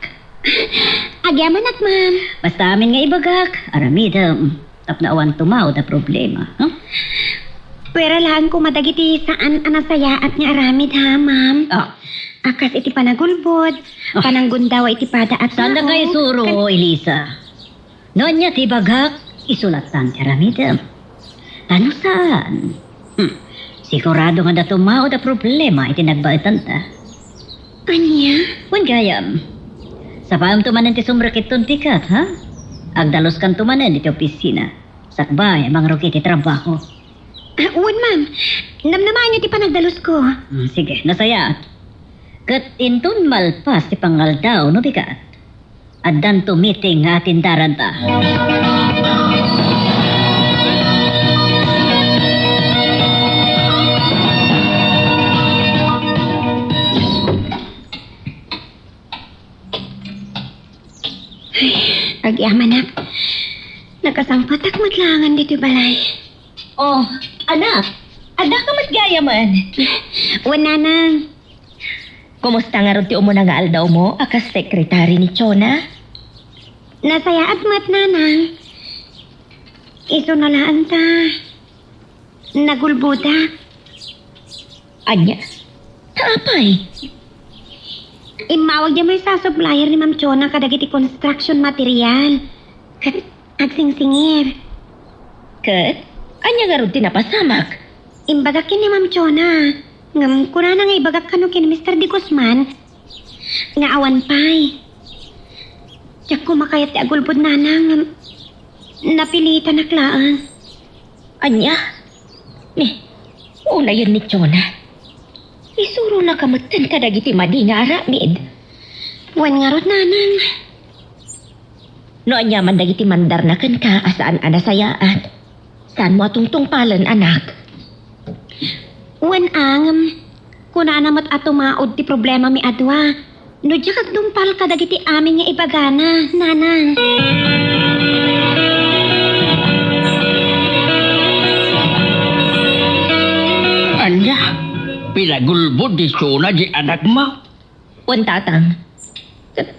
Agyaman at, ma'am. Basta amin nga ibagak, aramidam. Tapnaawan tumaw da problema. Huh? Pwera lang ko madagiti saan anasayaat nga aramid ha, ma'am. Akas iti panagulbod, pananggundawa iti pada at Saan na tao. kayo suro, Elisa? Noon niya tibagak, isulatan ka aramidam. Ano saan? Sigurado nga da tumaw da problema iti nagbaitan ta. Anya? Wan gayam. Sa paam tumanan ti sumrakit ton tikat, ha? Agdalos kan tumanan iti opisina. Sakbay, mangrok iti trabaho. Uwan, ma'am. Namnamaan niyo ti panagdalos ko. Sige, nasayat. Kat intun malpas ti pangaldaw, no bigat. Addan to meeting nga tindaran ta. Agyaman na. Nagkasangpatak matlangan dito balay. Oh, anak. Anak ka matgaya man. Wala na. Kumusta nga ron ti umuna nga aldaw mo, akas sekretary ni Chona? Nasaya at mat nanang. Iso na laan ta. Nagulbuda. Anya? Taapay. Imawag niya may sa supplier ni Ma'am Chona kadagiti construction material. Agsingsingir. Kat, anya nga ron tinapasamak. Imbagak ni Ma'am Chona. Ngam, kuna na nga ibagak ka no kin Mr. Di Guzman. Nga awan pay. Tiyak ko makayat ti agulbod na ngam. Napilitan na klaan. Anya? Una yun ni Chona. Isuro na kamatan ka dagiti madi nga aramid. Wan nga rot nanang. No anya man dagiti mandar na kan ka asaan anasayaan. Saan mo atong palan anak? Wan ang kuna namat ato maod ti problema mi adwa. No diya kag dumpal ka dagiti amin nga ibagana, nanang. Anya, pinagulbod di Chona di anak mo. Wan tatang.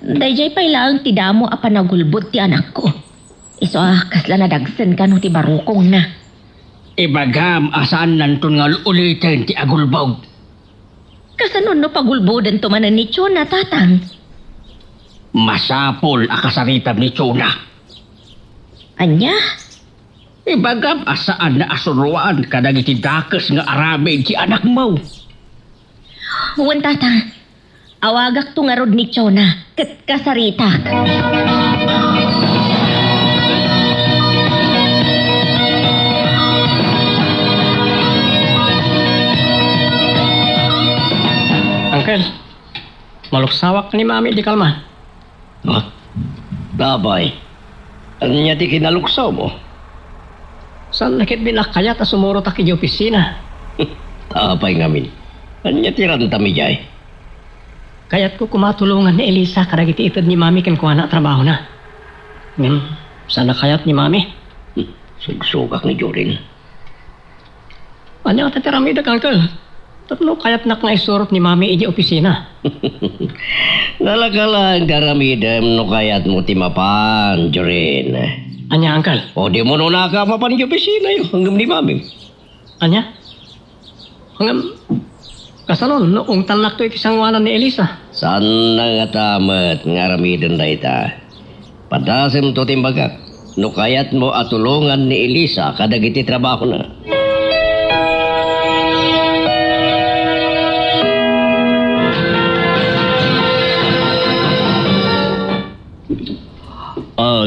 Dayjay pay lang ti damo a panagulbod ti anak ko. Iso kasla nadagsan ka no ti barukong na. Ibagam asaan nanton nga ulitin ti agulbog. Kasanon no pagulbodan to manan ni Chona tatang. Masapol akasaritan ni Chona. Anya? Ibagam asaan na asuruan kadagiti dakes nga aramid ti anak mo. Wan tatang. Awagak to nga rod ni Chona ket kasaritak. Uncle, maluksawak ni Mami di kalma. Oh, babay. Ano niya di kinaluksaw mo? Saan nakit binakayat a sumuro ta kiji opisina? Apay ngamin. Ano niya tiranta mi jay? Kayat ko kumatulungan ni Elisa karagiti itad ni Mami kan kuha na trabaho na. Sana kayat ni Mami. Sugsugak ni Jorin. Ano ang tatiramida ka, Uncle? Tatlo kayat na nga isurot ni Mami iji opisina. Nalagalang garamidem no kayat mo timapan, Jorin. Anya, Uncle? O di mo no nakamapan yung opisina yung hanggang ni Mami. Anya? Hanggang... Kasalon, noong talak to ikisangwanan ni Elisa. Sana nga tamat nga ramidem na ita. Padasim to timbagak. No kayat mo atulungan ni Elisa kadagiti trabaho na.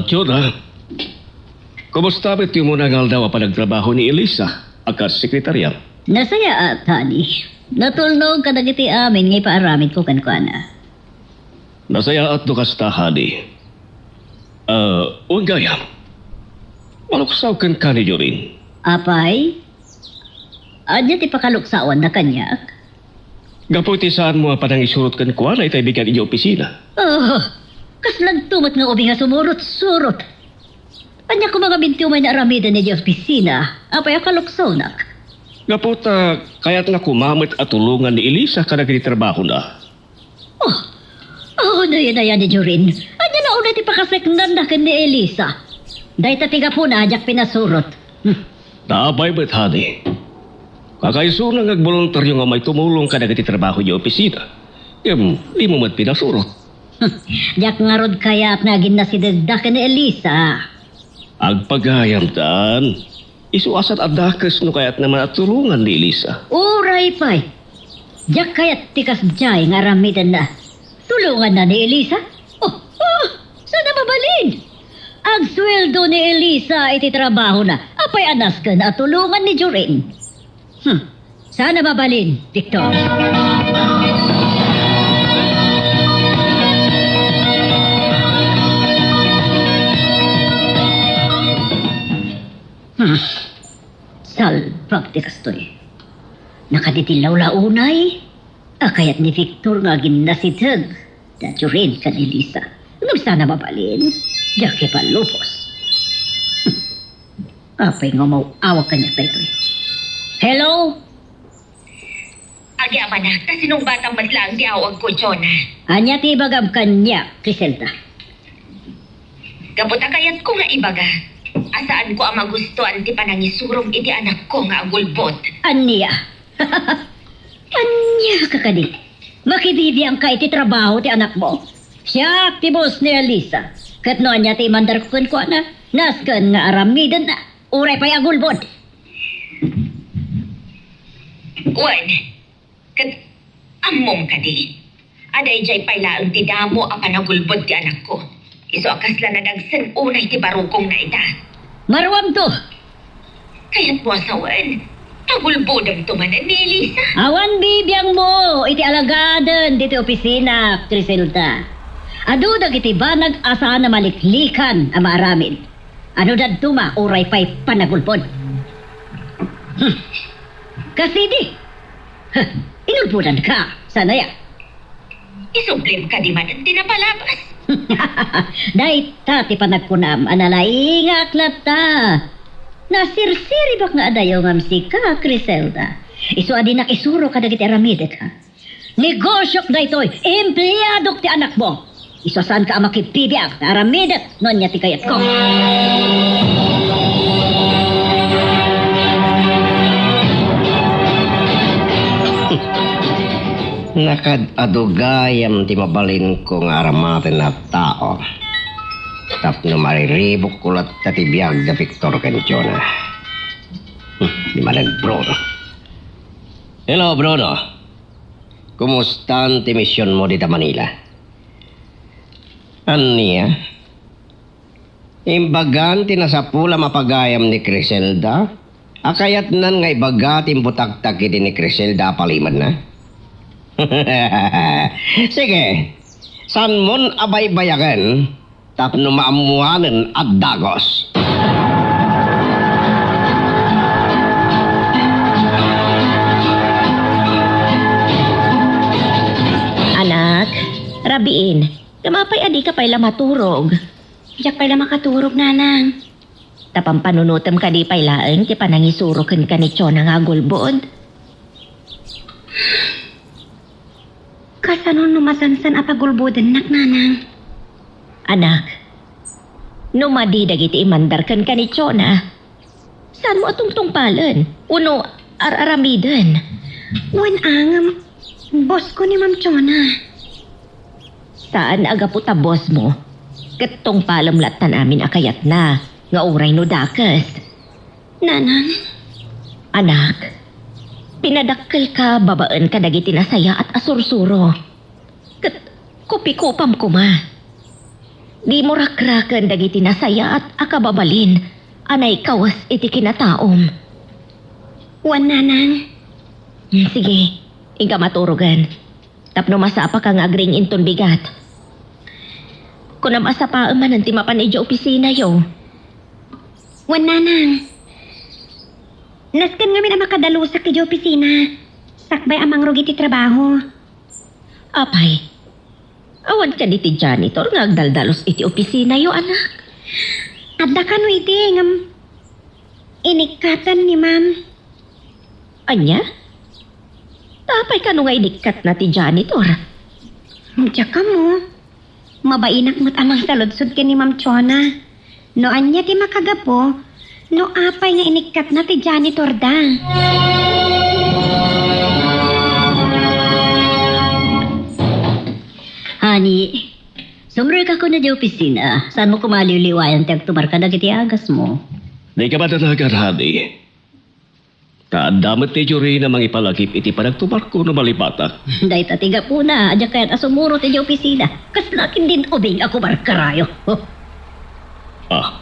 Chona, kumusta ba mo nangal daw pa nagtrabaho ni Elisa, akas sekretarya? Nasaya at, honey. Natulnog ka dagiti amin ngay paaramid ko kankana. Nasaya at nukasta, honey. Huwag gaya. Maluksaw kan kanyo rin. Apay? Adya ti pakaluksawan na kanyak? Gaputi saan mo pa nang isurot kan kuha na itay bigyan inyo opisina. Oh, kaslang tumat nga ubi nga sumurot-surot. Anya ko mga binti umay na aramida ni Diyos pisina. Apay akaluksaw na. Gaputa, kaya't nga kumamit at tulungan ni Elisa kada trabaho na. Oh, na yan ni Jorin. Anya na una ti pakaseknan na kan ni Elisa. Dahil tatiga po na adyak pinasurot. Naabay ba't, honey? Kakaiso na nagboluntaryo nga may tumulong kada trabaho niyo opisina. Di mo mat pinasurot. Diyak nga rod kaya at naging nasidagda kan ni Elisa. Agpagayam tan. Isuasat adakes no kaya't naman at tulungan ni Elisa. Uray pay. Diyak kaya't tikas jay nga ramidan na. Tulungan na ni Elisa? Sana mabalin? Ang sweldo ni Elisa iti trabaho na. Apay anas ka na tulungan ni Jorin. Sana mabalin, Victor. Salbag ti kastoy. Nakaditilaw launay. Akayat ni Victor nga ginasitag. Dadyo rin ka ni Lisa. Nung sana mabalin. Diyak palupos. Apay nga mauawag ka niya tayo. Hello? Agi ama na, kasinong batang madlang di awag ko, Chona. Anya ti bagam kanya, Criselda. Kaputa kayat ko nga ibaga. Asaan ko ang magustuhan ti panangisurong iti anak ko nga agulbot. Anya? Anya ka kadi? Makibibiyang ka iti trabaho ti anak mo. Siya ti boss ni Elisa. Kat noon niya ti mandar ko na. Naskan nga aramidan na. Uray pa'y agulbod. Wan, kat amom ka di. Aday jay pala ang tidamo ang panagulbod ti anak ko. Iso akas lang na dagsan unay ti barukong na ita. Marwam to. Kaya't mo asawan, nagulbodan to man ni Elisa. Awan bibiyang mo. Iti alagadan diti opisina, Criselda. Ado dagiti banag asa na maliklikan ang maaramin. Ano dadtuma uray pa'y panagulbod. Kasi di. Inulbudan ka. Sana ya. Isublim ka di man ang tinapalabas. Dahil tati panagkunam, analaingak lata. Nasirsiri bak nga adayo ngam si ka, Criselda. Iso adi nakisuro ka dagiti aramide ka. Negosyok na ito'y empleyadok ti anak mo. Iso saan ka makipibiyag na aramide non niya ti kayat ko. Nakadadugayam ti mabalin ko nga aramatin na tao. Tapno mariribok kulat na ti biyag da Victor Canchona. Di man Bruno. Hello, Bruno. Kumusta ang ti misyon mo dita Manila? Aniya? Imbagan ti nasapula mapagayam ni Criselda? Akayat nan nga ibaga timbutagtag iti ni Criselda paliman na? Sige, san mon abay-bayagan tapno maamuanan at dagos. Anak, rabiin. Kamapay adi ka pa'y maturog. Diyak pala makaturog, nanang. Tapang panunutam ka di pa'y laeng ti panangisurokin ka ni Chona nga gulbod. Kasano numasansan apagulbodan nak, nanang? Anak, numadi dagiti imandarkan ka ni Chona. Saan mo atong tungpalan? Uno, aramidan. Wan angam, boss ko ni Ma'am Chona. Saan aga po tabos mo? Katong palamlatan amin akayat na, nga uray no dakas. Nanang, Anak, pinadakkel ka babaan ka dagiti nasaya at asursuro. Kat kupi-kupam kuma. Di mo rakrakan dagiti nasaya at akababalin. Anay kawas iti kinataom. wan nanang. Sige, iga maturugan. Tapno masapa ka nga agring inton bigat. Kunam asapa man ang timapan ija opisina yo. Wan nanang. Naskan nga na makadalusak ti opisina. Sakbay amang rugi ti trabaho. Apay, awan ka diti janitor nga agdaldalos iti opisina yo, anak. Adda ka no iti ngam inikatan ni ma'am. Anya? Tapay ka no nga inikat na ti janitor. Diyak ka mo. Mabainak mo't amang saludsod ka ni Ma'am Chona. No anya ti makagapo, no apay nga inikat na ti janitor da. Hani, sumre ka ko na di opisina. Saan mo kumaliw-liwayan ti agtumar ka dagiti agas mo? Di ka ba tatagan, honey? Kaandamat ti Juri na mangipalagip iti panagtumar ko na malipata. Dahil tatiga po na, adya kaya't asumuro ti di opisina. Kas lakin din ubing ako barkarayo. Ah.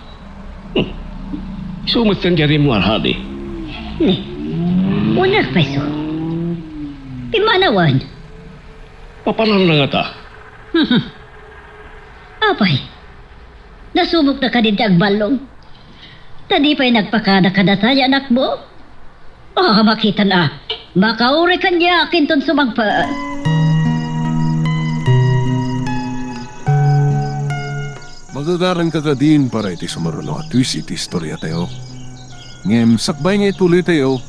Sumastan ka rin mo, honey. Ne, unak pa iso. Timanawan. Papanan na nga ta. Apay, nasubok na ka din ti agbalong. Tadi pa'y nagpakada-kadatay anak mo. Makita na. Makauri ka niya akin ton sumagpa. Magagaran ka ka din para iti sumaruno at twist iti istorya tayo. Ngem, sakbay nga ituloy tayo.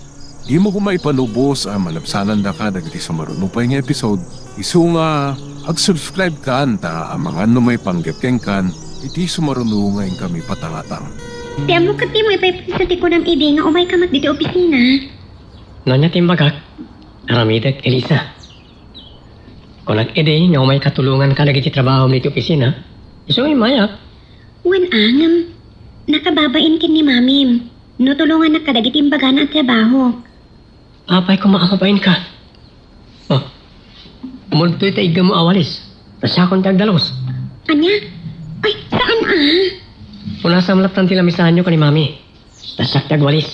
Di mo kumaipanubos ang malapsanan na ka dagiti sumaruno pa nga episode. Isu nga, ag-subscribe ka anta ang mga may panggapkeng kan iti sumaruno ngayon kami patangatang. Tiyan mo kati mo ipaipisati ko ng ide nga umay kamat dito opisina. Nonya timbagak, aramidak Elisa. Kung nag-ide nga may katulungan ka lagi ti trabaho niti opisina, iso mayak, Wan angam, nakababain kin ni Mami. No tulungan na kadagit imbaga na ang trabaho. Apay ko maakapain ka. Oh, multo'y taiga mo awalis. Tasakon tagdalos. Anya? Ay, saan Una sa malaptan tila misahan nyo ka ni Mami. Tasak tagwalis.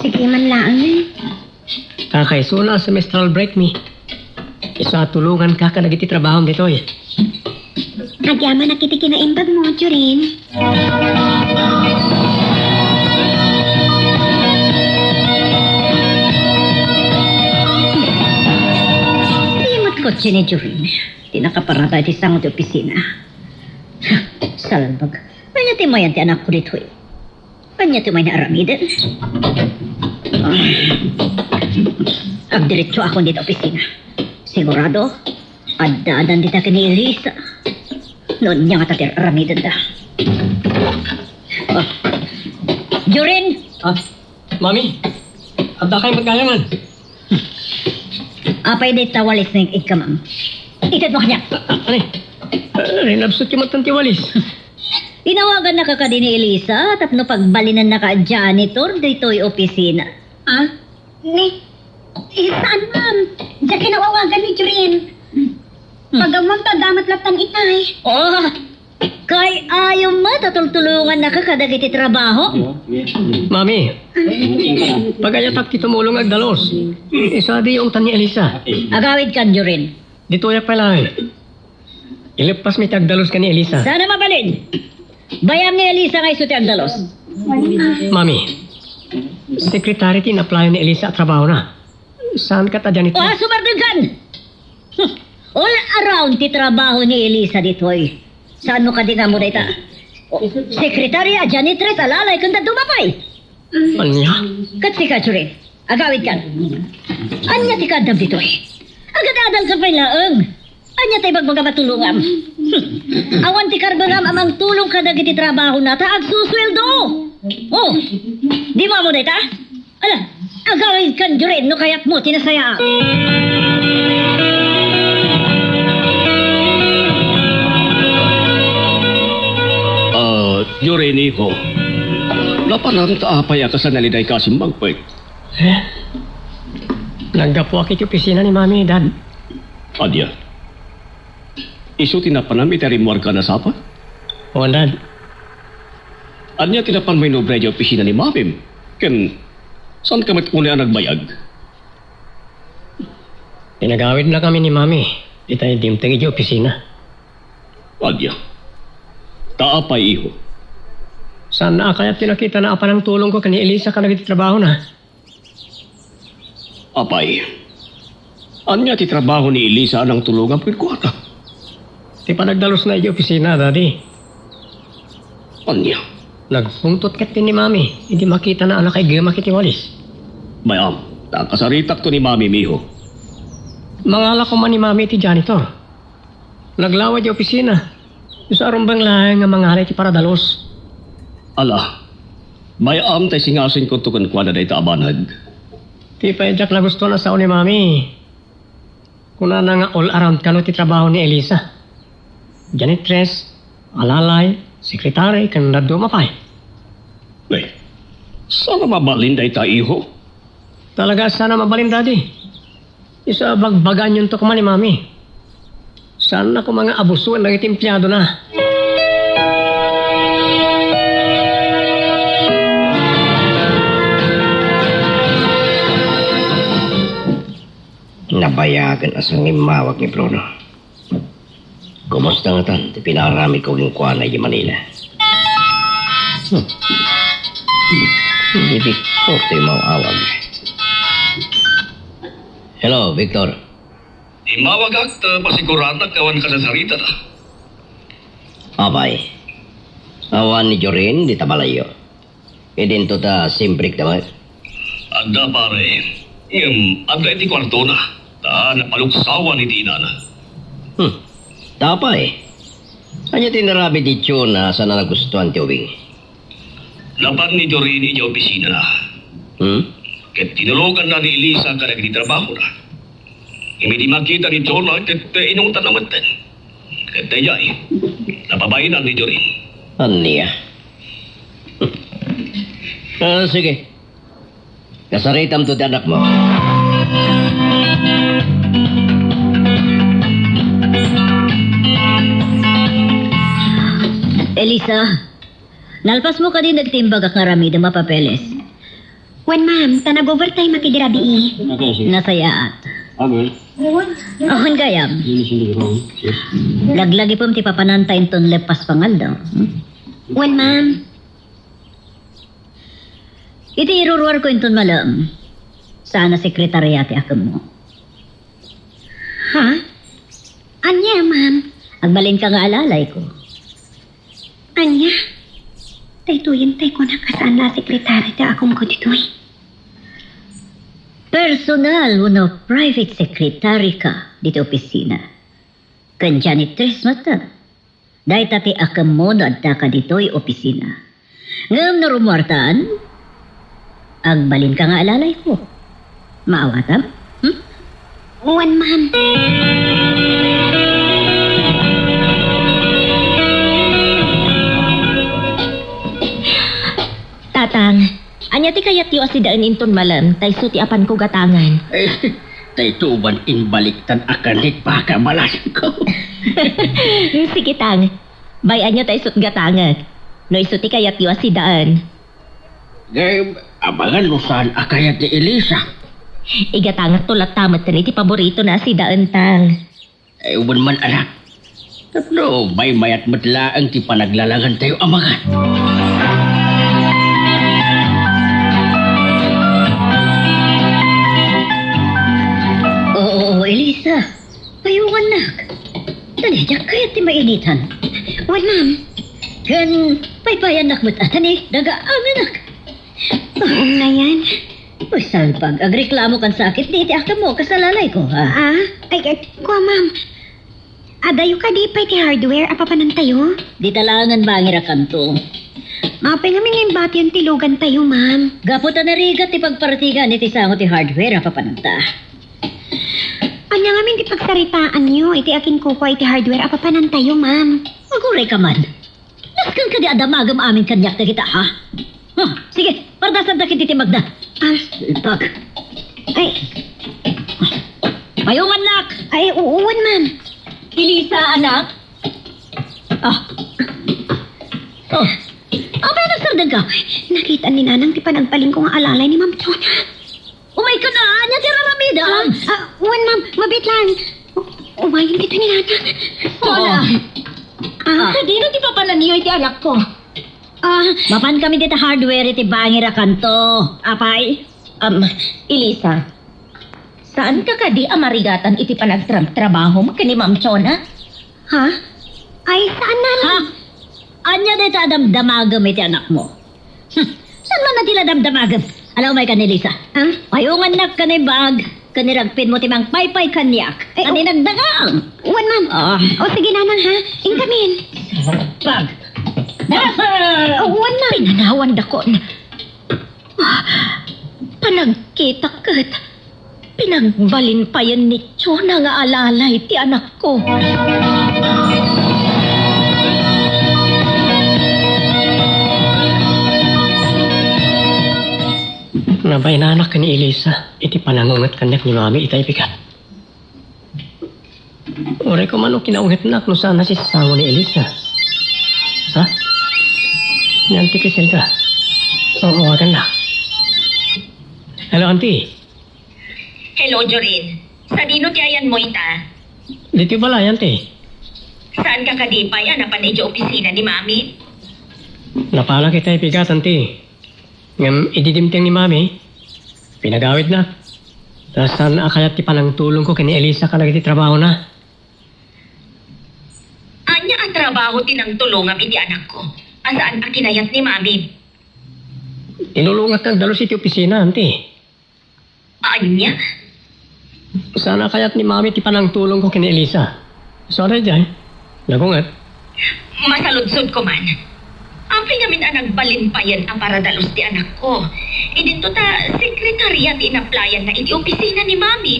Sige man lang. Kakaisula semestral break mi. Isa tulungan ka kadagiti trabaho dito eh. Agyaman na kiti kinaimbag mo, Jorin. Limot ko siya ni Jorin. Di nakaparata iti sangot opisina. Salbag. Kanya ti mayan ti anak ko dito eh. Kanya ti may naaramidin. Agdiretso ako dito opisina. Sigurado, adaadan dita kini Elisa. Noon niya nga tatir aramidin da. Oh. Jorin! Mami, abda kayo magkalangan. Apay di tawalis na yung ikamang. Itad mo kanya. Ano rinabsot yung magtantiwalis. Tinawagan na ka ka din ni Elisa, tapno pagbalinan na ka janitor dito'y opisina. Ah? Saan, ma'am? Diyan kinawawagan ni Jorin. Pagamang pagamat laptang itay. Oh, kay ayaw mo, tatultulungan na ka kadagiti trabaho. Mami, pagayatak ti tumulong agdalos. Isa di yung tan ni Elisa. Agawid kan, Jorin. Dito yak pala eh. Ilipas mi tagdalos ka ni Elisa. Sana mabalin. Bayam ni Elisa nga iso ti Agdalos. Mami, sekretary tin-apply ni Elisa at trabaho na. Saan ka ta dyan ito? Oh, sumardugan! All around ti trabaho ni Elisa ditoy. Saan mo ka di nga mo na ita? Sekretarya, janitress, alalay, kung dumapay. Anya? Kat si Katsurin, agawid kan. Anya ti kadam ditoy. Agad-adal ka pa'y laeng. Anya tayo magbaga matulungam. Awan ti karbangam amang tulong ka dagiti trabaho na ta agsusweldo. Oh, di mo na ita? Ala, agawid kan Jorin no kaya't mo tinasaya. Jorin, iho. Lapanang taapay ka sa naliday kasimbang pwet. Naggapo akit yung opisina ni Mami, Dad. Adya. Isu tinapanam itarimuar ka na sapa? Oo, Dad. Anya tinapan may nobre yung opisina ni Mamim. Ken, saan ka matkunay ang nagbayag? Tinagawid na kami ni Mami. Di tayo dimtang yung opisina. Adya. Taapay, iho. Saan na kaya tinakita na apa ng tulong ko kani Elisa ka nagtitrabaho na? Apay. Anya ti trabaho ni Elisa ang tulungan pagkuha. Di pa nagdalos na yung opisina, Daddy. Anya. Nagpuntot kat ni Mami. Hindi makita na anak kay Gama kitiwalis. Bayam, nakasaritak to ni Mami Miho. Mangala ko man ni Mami ti janitor. Naglawad yung opisina. Sa arumbang lahat nga mangalay ti para dalos. Ala, may tay singasin ko tukon kwa na day taabanag. Ti pa na gusto na sao ni Mami. Kuna na nga all around kano ti trabaho ni Elisa. Janitress, alalay, sekretary, kan nadumapay. Eh, sana mabalin day ta iho. Talaga sana mabalin, Daddy. Isa bagbagan yun to kuman ni Mami. Sana ko mga abusuan ng itimplado na. Nabayagan asang imawag ni Bruno. Kumusta nga tan? Pinarami ko yung kuwanay di Manila. Hindi Victor tayo mawawag. Hello, Victor. Imawag akta pasigurata kawan ka sa sarita na. Abay. Awan ni Jorin di tabalayo. Idin to ta simprik naman. Ada pare. Ada iti kwarto na. Ta napaluksawan iti inana. Tapay. Anya tinarabi di Chona sa na nagustuhan ti Ubing. Lapan ni Jorin inyo opisina na. Ket tinulugan na ni Elisa ka nagtitrabaho na. Hindi makita ni Jonah ket inutan naman ten. Katayay, napabayinan ni Jorin. Aniya. Sige. Kasaritam to di anak mo. Elisa, nalpas mo ka din nagtimbag ak ngarami ng mapapeles. Wan ma'am, tanag-overtime makidirabi Nasayaat. Ahon gayam. Laglagi pom ti papanantayin ton lepas pangal daw. Wan ma'am. Iti iruruar ko inton malam. Sana sekretariya ti akam mo. Ha? Anya ma'am? Agbalin ka nga alalay ko. Anya? Taytuyin tay ko na kasaan la sekretary ta akong ko ditoy. Personal, uno private secretary ka dito opisina. Kan janitress mata. Dahil tati akam mo na adda ka dito'y opisina. Ngam na rumuartaan, agbalin ka nga alalay ko. Maawatam? Wan ma'am. Tatang, anya ti kayat yu asidaan inton malam, tay suti apan ko gatangan. Tay tuban inbaliktan akanit baka malasan ko. Sige tang, bayan nyo tay sut gatangan. No isuti kayat yu asidaan. Game, abangan lusan akayat ni Elisa. Igatangat tulat tamat rin iti paborito na asidaan tang. Uban man anak. Tapno, may mayat matlaang ti panaglalangan tayo amangan. Oo, Elisa. Payungan nak. Tanidyak kaya ti mainitan. Wan ma'am. Kan, paypayan nak matatan eh. Dagaang anak. Oo na yan. Uy, salpag. Agreklamo kan sakit di iti akam mo kasalalay ko, ha? Ah? Ay, kuha ma'am. Adayo ka di pa iti hardware apapanan tayo. Di talangan bangir kanto. Mapay nga ngayon bati ang tilugan tayo ma'am. Gaputa na rigat ti pagpartigan iti sango ti hardware apapananta. Anya nga min di pagsaritaan nyo. Iti akin kuko iti hardware apapanan tayo ma'am. Maguray ka man. Laskang ka di adamagam amin kanyak na kita, ha? Sige, pardasan na kiti ti Magda. Pag. Ay, Mayungan nak! ay uuwan ma'am. Elisa, anak. Apa yung nagsardan ka? Nakita ni nanang ti panagpaling ko nga alalay ni Ma'am Chona. Umay ka na! Anya ti raramida! Uwan ma'am, mabit lang. Umayin kita ni nanang. Hola! Ah, Kadino ti papananiyo iti anak ko? Mapan kami dito hardware iti bangira kanto. Apay? Elisa, saan ka kadi amarigatan iti panagtrabaho mo kini Ma'am Chona? ha? Ay, saan Ha? naman? Anya dito adamdamagam iti anak mo? Saan man na tila damdamagam? Alam mo may ka ni Lisa? Payungan nak ka ni bag. Kaniragpin mo timang paypay kanyak. Ay, Kaninagdagang. Uwan ma'am. O sige nanang ha, inkamin. Bag. Uwan ma'am. Pinanawan dakon. Panagkita kat. Pinagbalin pa yan ni Chona nga alalay ti anak ko. Nabay na anak ka ni Elisa. Iti panangungat kanyak ni Mami itay pikat. Oray ko man o kinaungit nak no sana si sango ni Elisa. Ha? Nanti kisil ka. Oo, agan na. Hello, auntie. Hello, Jorin. Sa dino ti ayan mo ita? Dito bala, auntie. Saan ka kadipay? Ana pa na opisina ni Mami? Napala kita ipikat, auntie. Ngam ididimteng ni Mami. Pinagawid na. Tapos saan akayat ti panang tulong ko kini Elisa ka nagiti trabaho na. Anya ang trabaho tinang tulungam iti anak ko. Asaan akinayat ni Mami? Inulungat ng dalos iti opisina, auntie. Anya? Sana kaya't ni Mami ti panang tulong ko kini Elisa. Sorry dyan. Lagungat. Masaludsod ko man. Amping namin ang nagbalinpayan ang para dalos ti anak ko. Idinto ta, sekretarya ti inaplayan na iti opisina ni Mami.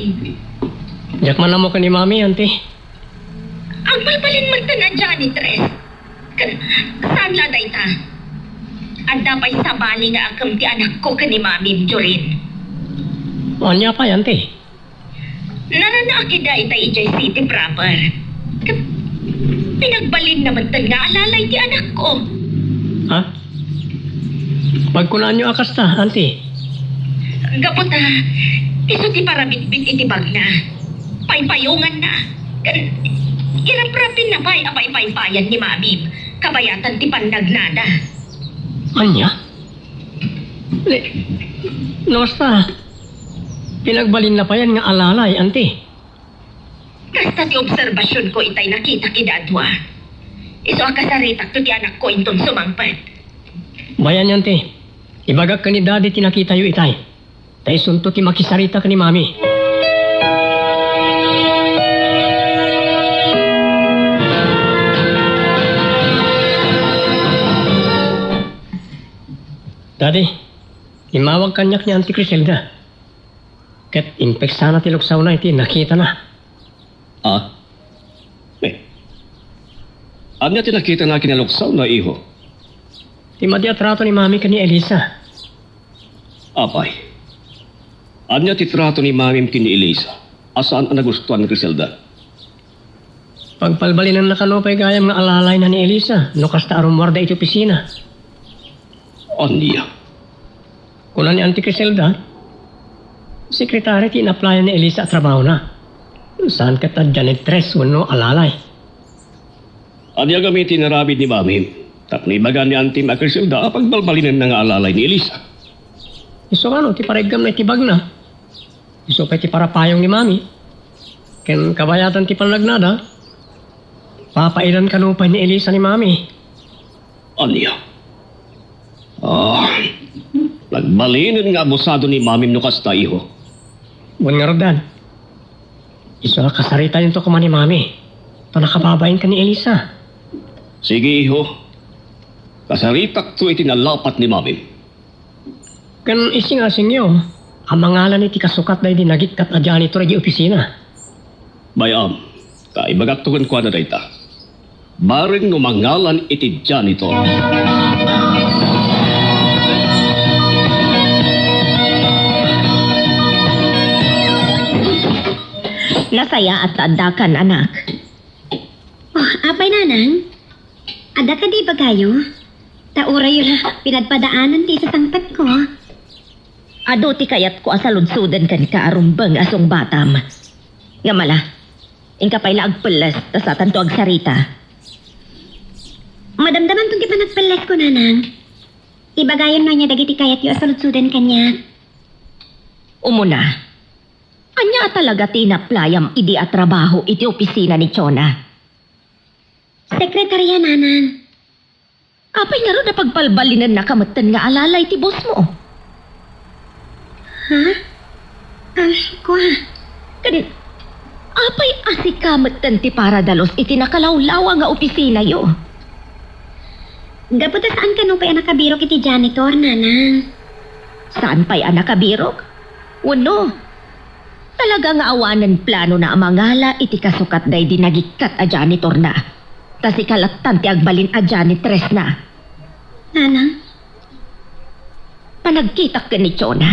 Diyak man mo ka ni Mami, auntie. Ang Pagbalbalin man ta na janitress. Saan laday ta? Anda pa'y sabali nga akam ti anak ko ka ni Mami Jorin. Anya pa yan, te. Nananaakida ita ijay city proper. Pinagbalin naman ta nga alalay ti anak ko. Ha? Pagkunaan nyo akas ta, auntie. Gaputa, iso ti parabitbit iti bag na. Paypayungan na. Iraprapin na pa'y apay-paypayan ni Mami. Kabayatan ti pannagnada. Anya? Nosta, pinagbalin na pa yan nga alalay, auntie. Kasta ti obserbasyon ko itay nakita kidadwa. Iso akasaritak to ti anak ko inton sumangpet. Bayan yan, te. Ibagak ka ni daddy tinakita yu itay. Tay sunto ti makisarita ka ni mami. Daddy, imawag kanyak ni Auntie Criselda. Kat impek sana ti luksaw na iti nakita na. Ah? Anya tinakita na kinaluksaw na iho? Ti madi atrato ni mami ka ni Elisa. Apay. Anya ti trato ni Mamim kini Elisa? Asaan ang nagustuhan ni Criselda? Pagpalbalin ang nakalupay gayam nga alalay na ni Elisa, no kasta arumwarda iti opisina. Anya? Kuna ni Auntie Criselda, sekretary ti in-applyan ni Elisa at trabaho na. Saan ka ta janitress wano alalay? Anya gamitin na rabid ni Mamim? Tapno ibaga ni Auntie Criselda pagbalbalinan na nga alalay ni Elisa. Iso ano, ti paregam na itibag na. Iso pa ti parapayong ni mami. Ken kabayatan ti panlagnada. Papailan kanupay ni Elisa ni mami. Anya? Nagbalinin nga abusado ni Mamim no kasta iho. Buwan nga rodan. Iso kasarita yun to kuma ni mami. To nakababayin ka ni Elisa. Sige iho. Kasaritak to itinalapat ni Mamim. Kan isingasing nyo, ang mangalan iti kasukat na dinagit kat a janitor di opisina. Bayam, kaibagat tugon kwa na dayta. Baring no mangalan iti janitor. Nasaya at taadakan, anak. Oh, apay nanang. Ada ka di ba kayo? Taura yun pinadpadaanan ti sa sangpat ko. Ado ti kayat ko asaludsudan kan kaarumbang asong batam. Nga mala, ingka pa'y laagpelas, tasatan to agsarita. Madamdaman tong ti panagpalas ko nanang. Ibagayon na niya dagiti kayat yu asaludsudan kanya. Umuna, anya talaga tinaplayam idi at trabaho iti opisina ni Chona. Sekretarya nanang. Apay nga ro na pagbalbalinan na kamatan nga alalay ti boss mo. Ha? Kwa? Kan, apay asikamatan ti paradalos iti nakalawlawa nga opisina yo. Gaputa saan ka nung pa'y nakabirok iti janitor, nanang? Saan pa'y nakabirok? Wano? Talaga nga awanan plano na amangala iti kasukat day dinagikat a janitor na. Tas ikalatan ti agbalin a janitress na. Nanang? Panagkitak ka ni Chona.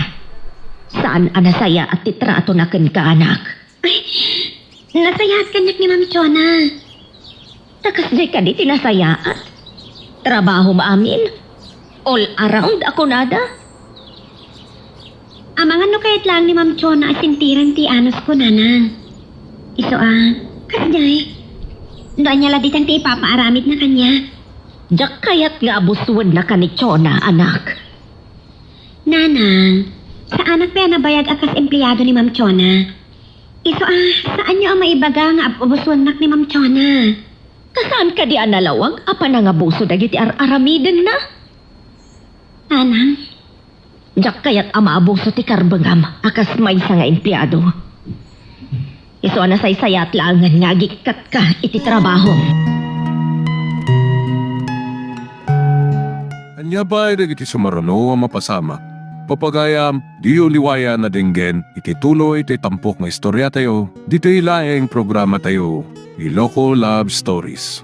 Saan anasaya at titrato na kan ka anak? Ay, nasayaat kanyak ni Mami Chona. Takas day ka di tinasayaat. Trabaho maamin. All around ako nada. Amangan no kayat lang ni Mami Chona asintiran ti anos ko, nanang. Iso kasjay. Doon niya laditang ti ipapaaramid na kanya. Diyak kayat nga abusuan na ka ni Chona, anak. Nanang, sa anak pa nabayag akas empleyado ni Ma'am Chona. Iso saan niyo ang maibaga nga abusuanak ni Ma'am Chona? Kasaan ka di analawag? Apa na nga buso dagiti aramiden na? Nanang? Diyak kayat ama abuso ti karbangam akas may sa nga empleyado. Iso na saysayat langan nga gikat ka iti trabaho. Anya ba iti sumarano ang mapasama? Papagayam, di uliwaya na dinggen, iti tuloy iti tampok nga istorya tayo, dito ilaeng programa tayo. Iloko Love Stories.